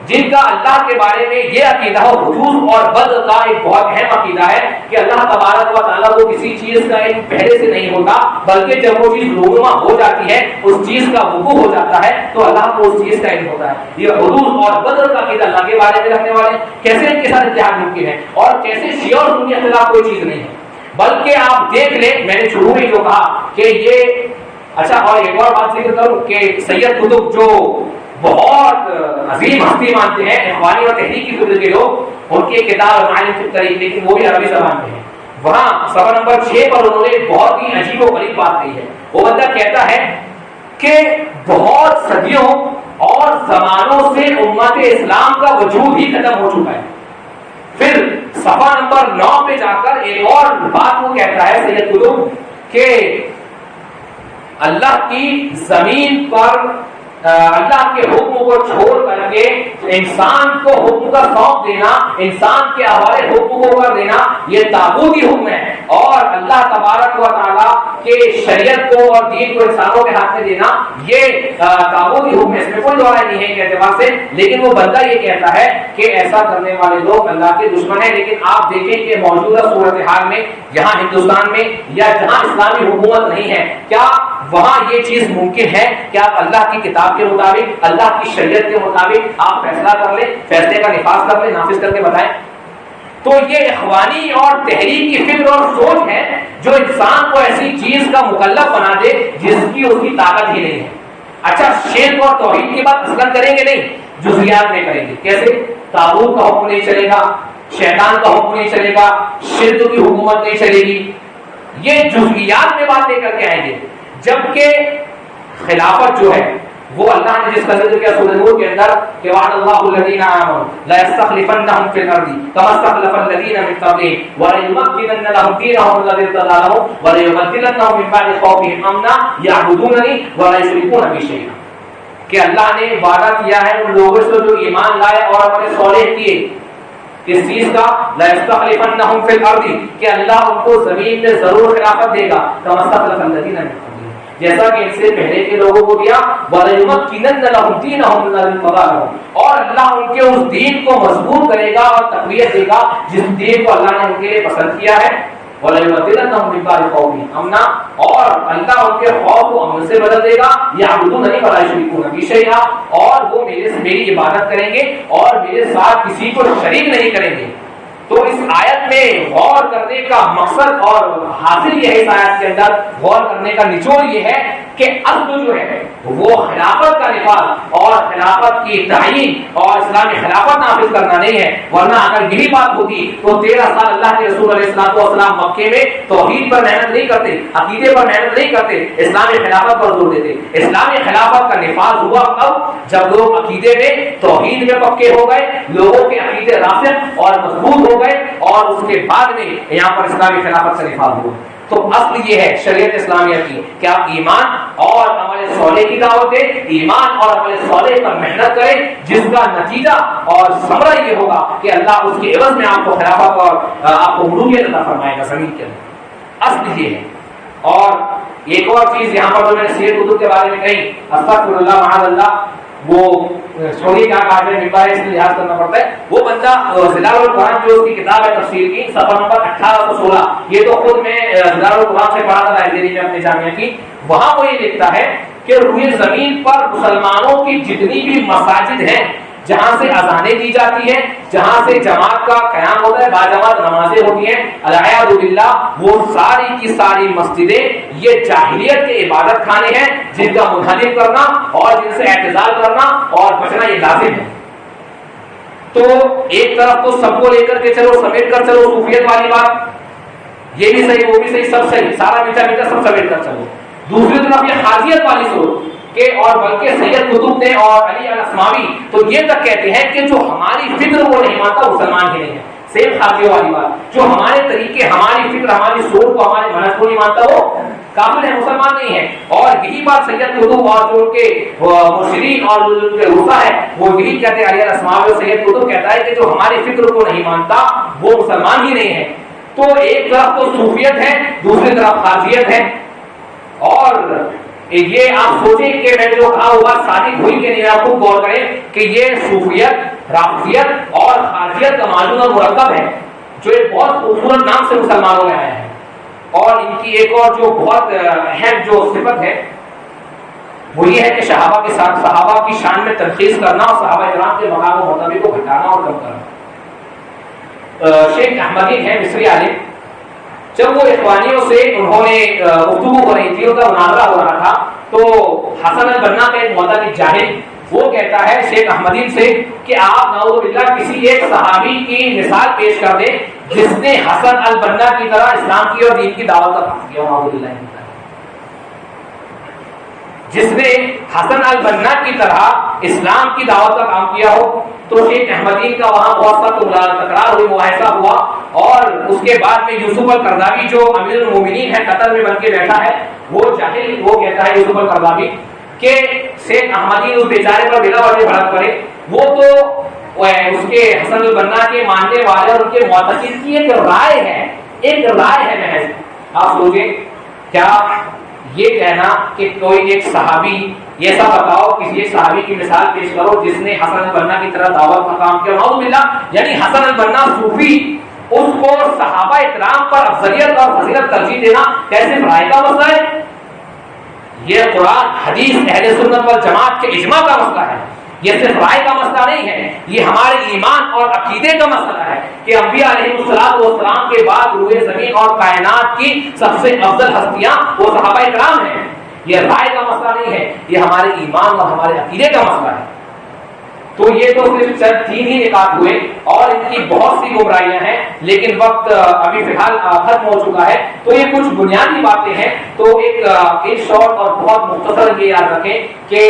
جن کا اللہ کے بارے میں یہ عقیدہ ہو، حدوث اور بدء کا ایک بہت اہم عقیدہ ہے کہ اللہ تبارک و تعالیٰ کو کسی چیز کا علم پہلے سے نہیں ہوتا، بلکہ جب وہ چیز رونما ہو جاتی ہے، اس چیز کا وقوع ہو جاتا ہے تو اللہ کو اس چیز کا علم ہوتا ہے۔ یہ حدوث اور بدء کا عقیدہ اللہ کے بارے میں رکھنے والے کیسے ان کے ساتھ اتحاد ممکن ہے، اور کیسے شیعہ اور سنی اختلاف کوئی چیز نہیں ہے؟ بلکہ آپ دیکھ لیں، میں نے شروع میں جو کہا کہ یہ اچھا، اور ایک اور بات ذکر کروں کہ سید قطب جو بہت عظیم ہستی مانتے ہیں، اخوانی اور تحریکی فکر کے لوگ، ان کی کتاب المعالم فی الطریق، لیکن وہ بھی عربی زبان میں ہے، وہاں صفحہ نمبر 6 پر انہوں نے بہت ہی عجیب و غریب بات کہی ہے۔ وہ بندہ کہتا ہے کہ بہت صدیوں اور زمانوں سے امت اسلام کا وجود ہی ختم ہو چکا ہے۔ پھر صفحہ نمبر 9 پہ جا کر ایک اور بات وہ کہتا ہے سید قطب کہ اللہ کی زمین پر اللہ کے حکم کو چھوڑ کر کے انسان کو حکم کا سونپ دینا، انسان کے حوالے حکم کو کر دینا، یہ طاغوتی حکم ہے، اور اللہ تبارک و تعالیٰ کے شریعت کو اور دین کو انسانوں کے ہاتھ میں دینا یہ طاغوتی حکم ہے۔ اس میں کوئی دو رائے نہیں ہے کہ اعتبار سے، لیکن وہ بندہ یہ کہتا ہے کہ ایسا کرنے والے لوگ اللہ کے دشمن ہیں۔ لیکن آپ دیکھیں کہ موجودہ صورتحال میں یہاں ہندوستان میں یا جہاں اسلامی حکومت نہیں ہے، کیا وہاں یہ چیز ممکن ہے کہ آپ اللہ کی کتاب کے مطابق، اللہ کی شریعت کے مطابق آپ فیصلہ کر لیں، فیصلے کا نفاذ کر لیں، نافذ کر کے بتائیں؟ تو یہ اخوانی اور تحریک کی فکر اور سوچ ہے جو انسان کو ایسی چیز کا مکلف بنا دے جس کی اس کی طاقت ہی نہیں ہے۔ اچھا شرک اور توحید کی بات اصلا کریں گے نہیں، جزیات میں کریں گے. کیسے؟ طاغوت کا حکم نہیں چلے گا، شیطان کا حکم نہیں چلے گا، شرک کی حکومت نہیں چلے گی. یہ جزیات میں بات لے کر کے آئیں گے. جبکہ خلافت جو ہے وہ اللہ نے جس کا ذکر کیا سورۃ نور کے اندر کہ وعد اللہ الذین آمنوا لا یستخلفنهم فی الارض کما استخلف الذین من قبلهم وليمكنن لهم دینهم الذی ارتضى لهم وليبدلنهم من بعد خوفهم امنا یعبدوننی ولا یشرکون بی شیئا. کہ اللہ نے وعدہ کیا ہے ان لوگوں سے جو ایمان لائے اور اپنے صالح کیے اس چیز کا، لا یستخلفنهم فی الارض کہ اللہ ان کو زمین میں ضرور خلافت دے گا، کما استخلف الذین من قبلهم جیسا کہ ان سے پہلے کے لوگوں کو دیا، وَلَيُمَكِّنَنَّ لَهُمْ دِينَهُمْ الَّذِي ارْتَضَىٰ لَهُمْ اور اللہ ان کے اس دین کو مضبوط کرے گا اور تقویت دے گا جس دین کو اللہ نے ان کے لیے پسند کیا ہے. وَلَيُبَدِّلَنَّهُم مِّن بَعْدِ خَوْفِهِمْ أَمْنًا اور اللہ ان کے خوف کو امن سے بدل دے گا. يَعْبُدُونَنِي وَلَا يُشْرِكُونَ بِي شَيْئًا اور وہ میری عبادت کریں گے اور میرے ساتھ کسی کو شریک نہیں کریں گے. تو اس آیت میں غور کرنے کا مقصد اور حاصل یہ ہے، اس آیت کے اندر غور کرنے کا نچوڑ یہ ہے کہ اصل جو ہے وہ خلافت کا نفاذ اور خلافت کی تعیین اور اسلامی خلافت نافذ کرنا نہیں ہے. ورنہ اگر یہی بات ہوتی تو 13 سال اللہ کے رسول علیہ السلام مکے میں توحید پر محنت نہیں کرتے، عقیدے پر محنت نہیں کرتے، اسلامی خلافت پر زور دیتے. اسلامی خلافت کا نفاذ ہوا کب؟ جب لوگ عقیدے میں توحید میں پکے ہو گئے، لوگوں کے عقیدے راسخ اور مضبوط ہو گئے اور اس کے بعد میں یہاں پر اسلامی خلافت کا نفاذ ہوا. تو اصل یہ ہے شریعت اسلامیہ کی کہ آپ ایمان اور عمل صالح کی دعوت دیں، ایمان اور عمل صالح پر محنت کریں، جس کا نتیجہ اور ثمرہ یہ ہوگا کہ اللہ اس کے عوض میں آپ کو خلافت اور آپ کو ملوکیت عطا فرمائے گا زمین کے اندر. اصل یہ ہے. اور ایک اور چیز یہاں پر جو میں نے سید قطب کے بارے میں کہی، استغفر اللہ معاذ اللہ، وہ چھوڑی کیا کہا ہے ممبر ہے، اس لیے لحاظ کرنا پڑتا ہے. وہ بندہ ظلال القرآن جو اس کی کتاب ہے تفسیر کی، صفحہ نمبر 1816، یہ تو خود میں ظلال القرآن سے پڑھا تھا لائبریری میں اپنے جامعہ کی. وہاں وہ یہ لکھتا ہے کہ روئے زمین پر مسلمانوں کی جتنی بھی مساجد ہیں جہاں سے اذانیں دی جاتی ہیں، جہاں سے جماعت کا قیام ہوتا ہے، باجماعت نمازیں ہوتی ہیں، العیاذ باللہ، وہ ساری کی ساری مسجدیں یہ جاہلیت کے عبادت خانے ہیں جن کا منحرف کرنا اور جن سے اعتزال کرنا اور بچنا یہ لازم ہے. تو ایک طرف تو سب کو لے کر کے چلو، سمیٹ کر چلو، صوفیت والی بات یہ بھی صحیح وہ بھی صحیح، سب صحیح، سارا میٹھا میٹھا سب سمیٹ کر چلو. دوسری طرف یہ خاصیت والی سوچ کہ اور بلکہ سید قطب نے اور علی الاسماوی تو یہ تک کہتے ہیں کہ جو ہماری فکر وہ نہیں مانتا مسلمان ہی نہیں ہے. سیم خاصیت والی بات، جو ہمارے طریقے، ہماری فکر، ہماری سوچ کو، ہمارے منہج کو نہیں مانتا وہ کافر ہے، مسلمان نہیں ہے. اور یہی بات سید قطب اور جو کے مرشدین اور جو روحا ہے وہ یہی کہتے ہیں، علی الاسماوی اور سید قطب کہتا ہے کہ جو ہماری فکر کو نہیں مانتا وہ مسلمان ہی نہیں ہے. تو ایک طرف تو صوفیت ہے، دوسری طرف خارجیت ہے. اور یہ آپ سوچیں کہ میں جو کہا وہ بات ثابت ہوئی کہ نہیں، آپ کو غور کریں کہ یہ صوفیت، رافضیت اور خارجیت کا موجودہ مرکب ہے جو ایک بہت خوبصورت نام سے مسلمانوں میں آیا ہے. اور ان کی ایک اور جو بہت اہم جو صفت ہے وہ یہ ہے کہ صحابہ کے ساتھ صحابہ کی شان میں تنقیص کرنا اور صحابہ کرام کے مقام و مرتبے کو گھٹانا اور کم کرنا. شیخ احمدی ہے مصری عالم، جب وہ اخوانیوں سے انہوں نے گفتگو ہو رہی تھی، ان کا مناظرہ ہو رہا تھا، تو حسن البنا کا ایک معتقد جاہل وہ کہتا ہے شیخ احمدین سے کہ آپ نعوذ باللہ کسی ایک صحابی کی مثال پیش کر دیں جس نے حسن البنا کی طرح اسلام کی اور دین کی دعوت کا کام کیا. نعوذ باللہ جس نے حسن البنا کی طرح اسلام کی دعوت کا کام کیا ہو. تو شیخ احمدین کا وہاں بہت سخت تکرار ہوئی، مباحثہ ہوا. اور اس کے بعد میں یوسف القرضاوی جو امیر المومنین ہے، قطر میں بن کے بیٹھا ہے، وہ جاہل وہ کہتا ہے یوسف القرضاوی کہ شیخ احمدین اس بیچارے پر بلا وجہ بھڑک پڑے، وہ تو اس کے حسن البنا کے ماننے والے اور ان کے معتقد کی ایک رائے ہے محض. آپ سوچیں کیا یہ کہنا کہ کوئی ایک صحابی، یہ ایسا بتاؤ کسی ایک صحابی کی مثال پیش کرو جس نے حسن البنا کی طرح دعوت کا کام کیا، نعوذ باللہ، یعنی حسن البنا صوفی، اس کو صحابہ اکرام پر افضلیت اور فضیلت ترجیح دینا کیسے رائے کا مسئلہ ہے؟ یہ قرآن حدیث اہل سنت والجماعت کے اجماع کا مسئلہ ہے. یہ صرف رائے کا مسئلہ نہیں ہے، یہ ہمارے ایمان اور عقیدے کا مسئلہ ہے کہ انبیاء علیہ السلام کے بعد روئے زمین اور کائنات کی سب سے افضل ہستیاں وہ صحابہ کرام ہیں. یہ رائے کا مسئلہ نہیں ہے، یہ ہمارے ایمان اور ہمارے عقیدے کا مسئلہ ہے۔ تو یہ تو صرف چند 3 ہی نکات ہوئے اور ان کی بہت سی گمراہیاں ہیں، لیکن وقت ابھی فی الحال ختم ہو چکا ہے۔ تو یہ کچھ بنیادی باتیں ہیں، تو ایک شارٹ اور بہت مختصر یہ یاد رکھیں کہ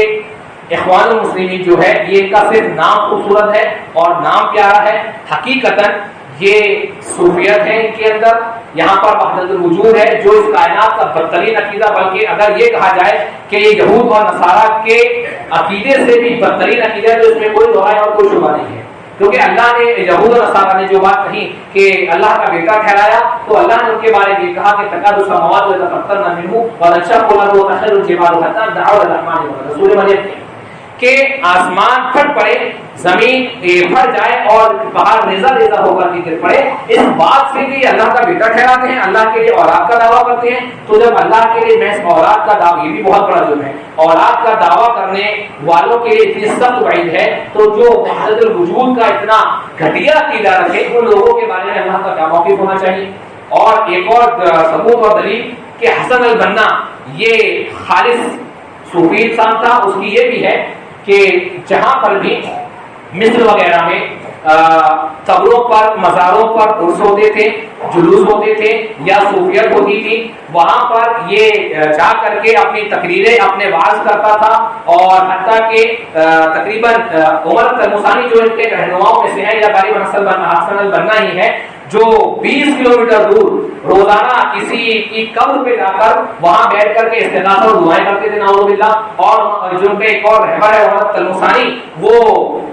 اخوان المسلمین جو ہے یہ کا صرف نام خوبصورت ہے اور نام پیارا ہے، حقیقتاً یہ صوفیت ہے ان کے اندر، یہاں پر وحدت الوجود ہے جو اس کائنات کا بدترین عقیدہ، بلکہ اگر یہ کہا جائے کہ یہ یہود اور نصارہ کے عقیدے سے بھی بدترین عقیدہ ہے، تو اس میں کوئی دعائیں اور کوئی شبہ نہیں ہے، کیونکہ اللہ نے یہود اور نصارہ نے جو بات کہی کہ اللہ کا بیٹا ٹھہرایا، تو اللہ نے ان کے بارے میں کہا کہ تکاد السماوات یتفطرن منہ وتنشق الارض وتخر الجبال حتى دعوا للرحمن ولدا، سورہ مریم کہ آسمان پھٹ پڑے، زمین پھٹ جائے اور پہاڑ ریزہ ریزہ ہو کر گر پڑے، اس بات سے بھی اللہ کا بیٹا ٹھہراتے ہیں، اللہ کے لیے اولاد کا دعویٰ کرتے ہیں۔ تو جب اللہ کے لیے محض اولاد کا دعویٰ، یہ بھی بہت بڑا جرم ہے، اولاد کا دعویٰ کرنے والوں کے لیے اتنی سخت وعید ہے، تو جو وحدت الوجود کا اتنا گھٹیا عقیدہ رکھے ان لوگوں کے بارے میں اللہ کا کیا موقف ہونا چاہیے۔ اور ایک اور ثبوت اور دلیل کہ حسن البنا یہ خالص صوفی انسان تھا، اس کی یہ بھی ہے کہ جہاں پر بھی مصر وغیرہ میں قبروں پر، مزاروں پر عرس ہوتے تھے، جلوس ہوتے تھے یا صوفیت ہوتی تھی، وہاں پر یہ جا کر کے اپنی تقریریں، اپنے وعظ کرتا تھا، اور حتیٰ کہ تقریباً عمر تلمسانی جو ان کے رہنماؤں میں سے ہے یا غالباً حسن البنا ہی ہے، جو 20 کلومیٹر دور روزانہ کسی کی قبر پہ جا کر وہاں بیٹھ کر کے استغاثہ اور دعائیں کرتے تھے، نعوذ باللہ۔ اور جو ان کے ایک اور رہبر ہے عمر تلمسانی، وہ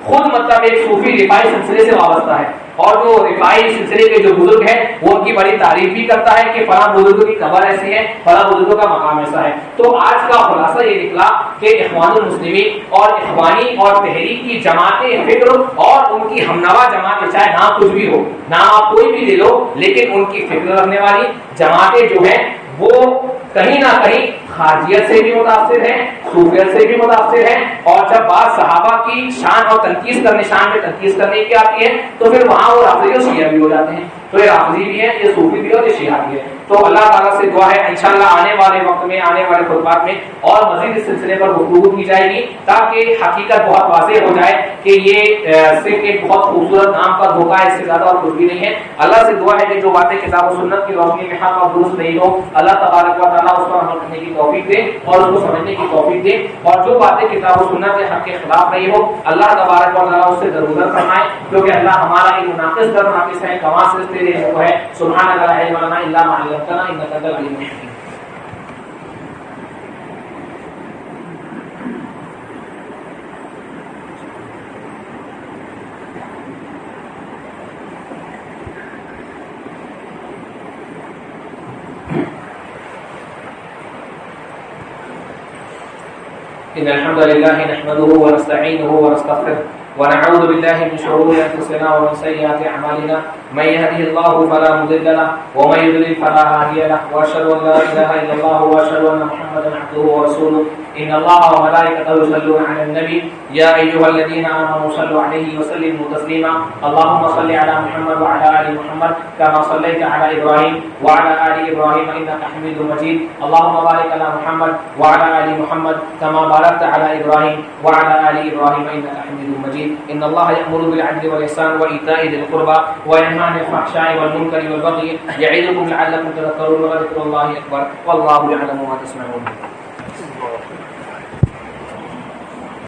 خود مطلب ایک صوفی رفاعی سلسلے سے وابستہ ہے، اور جو رفاعی سلسلے کے جو بزرگ ہیں وہ ان کی بڑی تعریف بھی کرتا ہے کہ فلاں بزرگوں کی قبر ایسی ہے، فلاں بزرگوں کا مقام ایسا ہے۔ تو آج کا خلاصہ یہ نکلا کہ اخوان المسلمین اور اخوانی اور تحریک کی جماعت فکر اور ان کی ہمنوا جماعت، چاہے نام کچھ بھی ہو، نام آپ کوئی بھی لے لو، لیکن ان کی فکر رکھنے والی جماعتیں جو ہیں وہ کہیں نہ کہیں خارجیت سے بھی متاثر ہیں، صوفیت سے بھی متاثر ہیں، اور جب بات صحابہ کی شان اور تنقید کرنے، شان میں تنقید کرنے کی آتی ہے تو پھر وہاں وہ رافضی اور شیعہ بھی ہو جاتے ہیں۔ تو یہ رافضی بھی ہے، یہ صوفی بھی ہے اور یہ شیعہ بھی ہے۔ تو اللہ تعالیٰ سے دعا ہے انشاءاللہ آنے والے وقت میں، آنے والے خطبات میں اور مزید اس سلسلے پر گفتگو کی جائے گی، تاکہ حقیقت بہت واضح ہو جائے کہ یہ صرف ایک بہت خوبصورت نام کا دھوکہ ہے، اس سے زیادہ اور کچھ بھی نہیں ہے۔ اللہ سے دعا ہے کہ جو باتیں کتاب و سنت کی روشنی میں حق اور درست نہیں ہو، اللہ تبارک و تعالیٰ اس پر عمل کرنے کی توفیق دے اور اس کو سمجھنے کی توفیق دے، اور جو باتیں کتاب و سنت کے حق کے خلاف رہی ہو اللہ تبارک و تعالیٰ اس سے درگزر فرمائے، کیونکہ اللہ ہمارا ایک مناقص در ناقص ہے، کما صرف تیرے علم ہے۔ سبحانک لا علم لنا الا ما علمتنا انک انت العلیم الحکیم۔ إن الحمد لله نحمده ونستعينه ونستغفره ونعوذ بالله من شرور أنفسنا ومن سيئات أعمالنا من يهده الله فلا مضل له ومن يضلل فلا هادي له وأشهد أن لا إله إلا الله وأشهد أن محمدا عبده ورسوله إن الله وملائكته يصلون على النبي يا أيها الذين آمنوا صلوا عليه وسلموا تسليما اللهم صل على محمد وعلى آل محمد كما صليت على إبراهيم وعلى آل إبراهيم إنك حميد مجيد اللهم بارك على محمد وعلى آل محمد كما باركت على إبراهيم وعلى آل إبراهيم إنك حميد مجيد إن الله يأمر بالعدل والإحسان وإيتاء ذي القربى وينهى عن الفحشاء والمنكر والبغي يعظكم لعلكم تذكرون وذكر الله أكبر والله يعلم ما تصنعون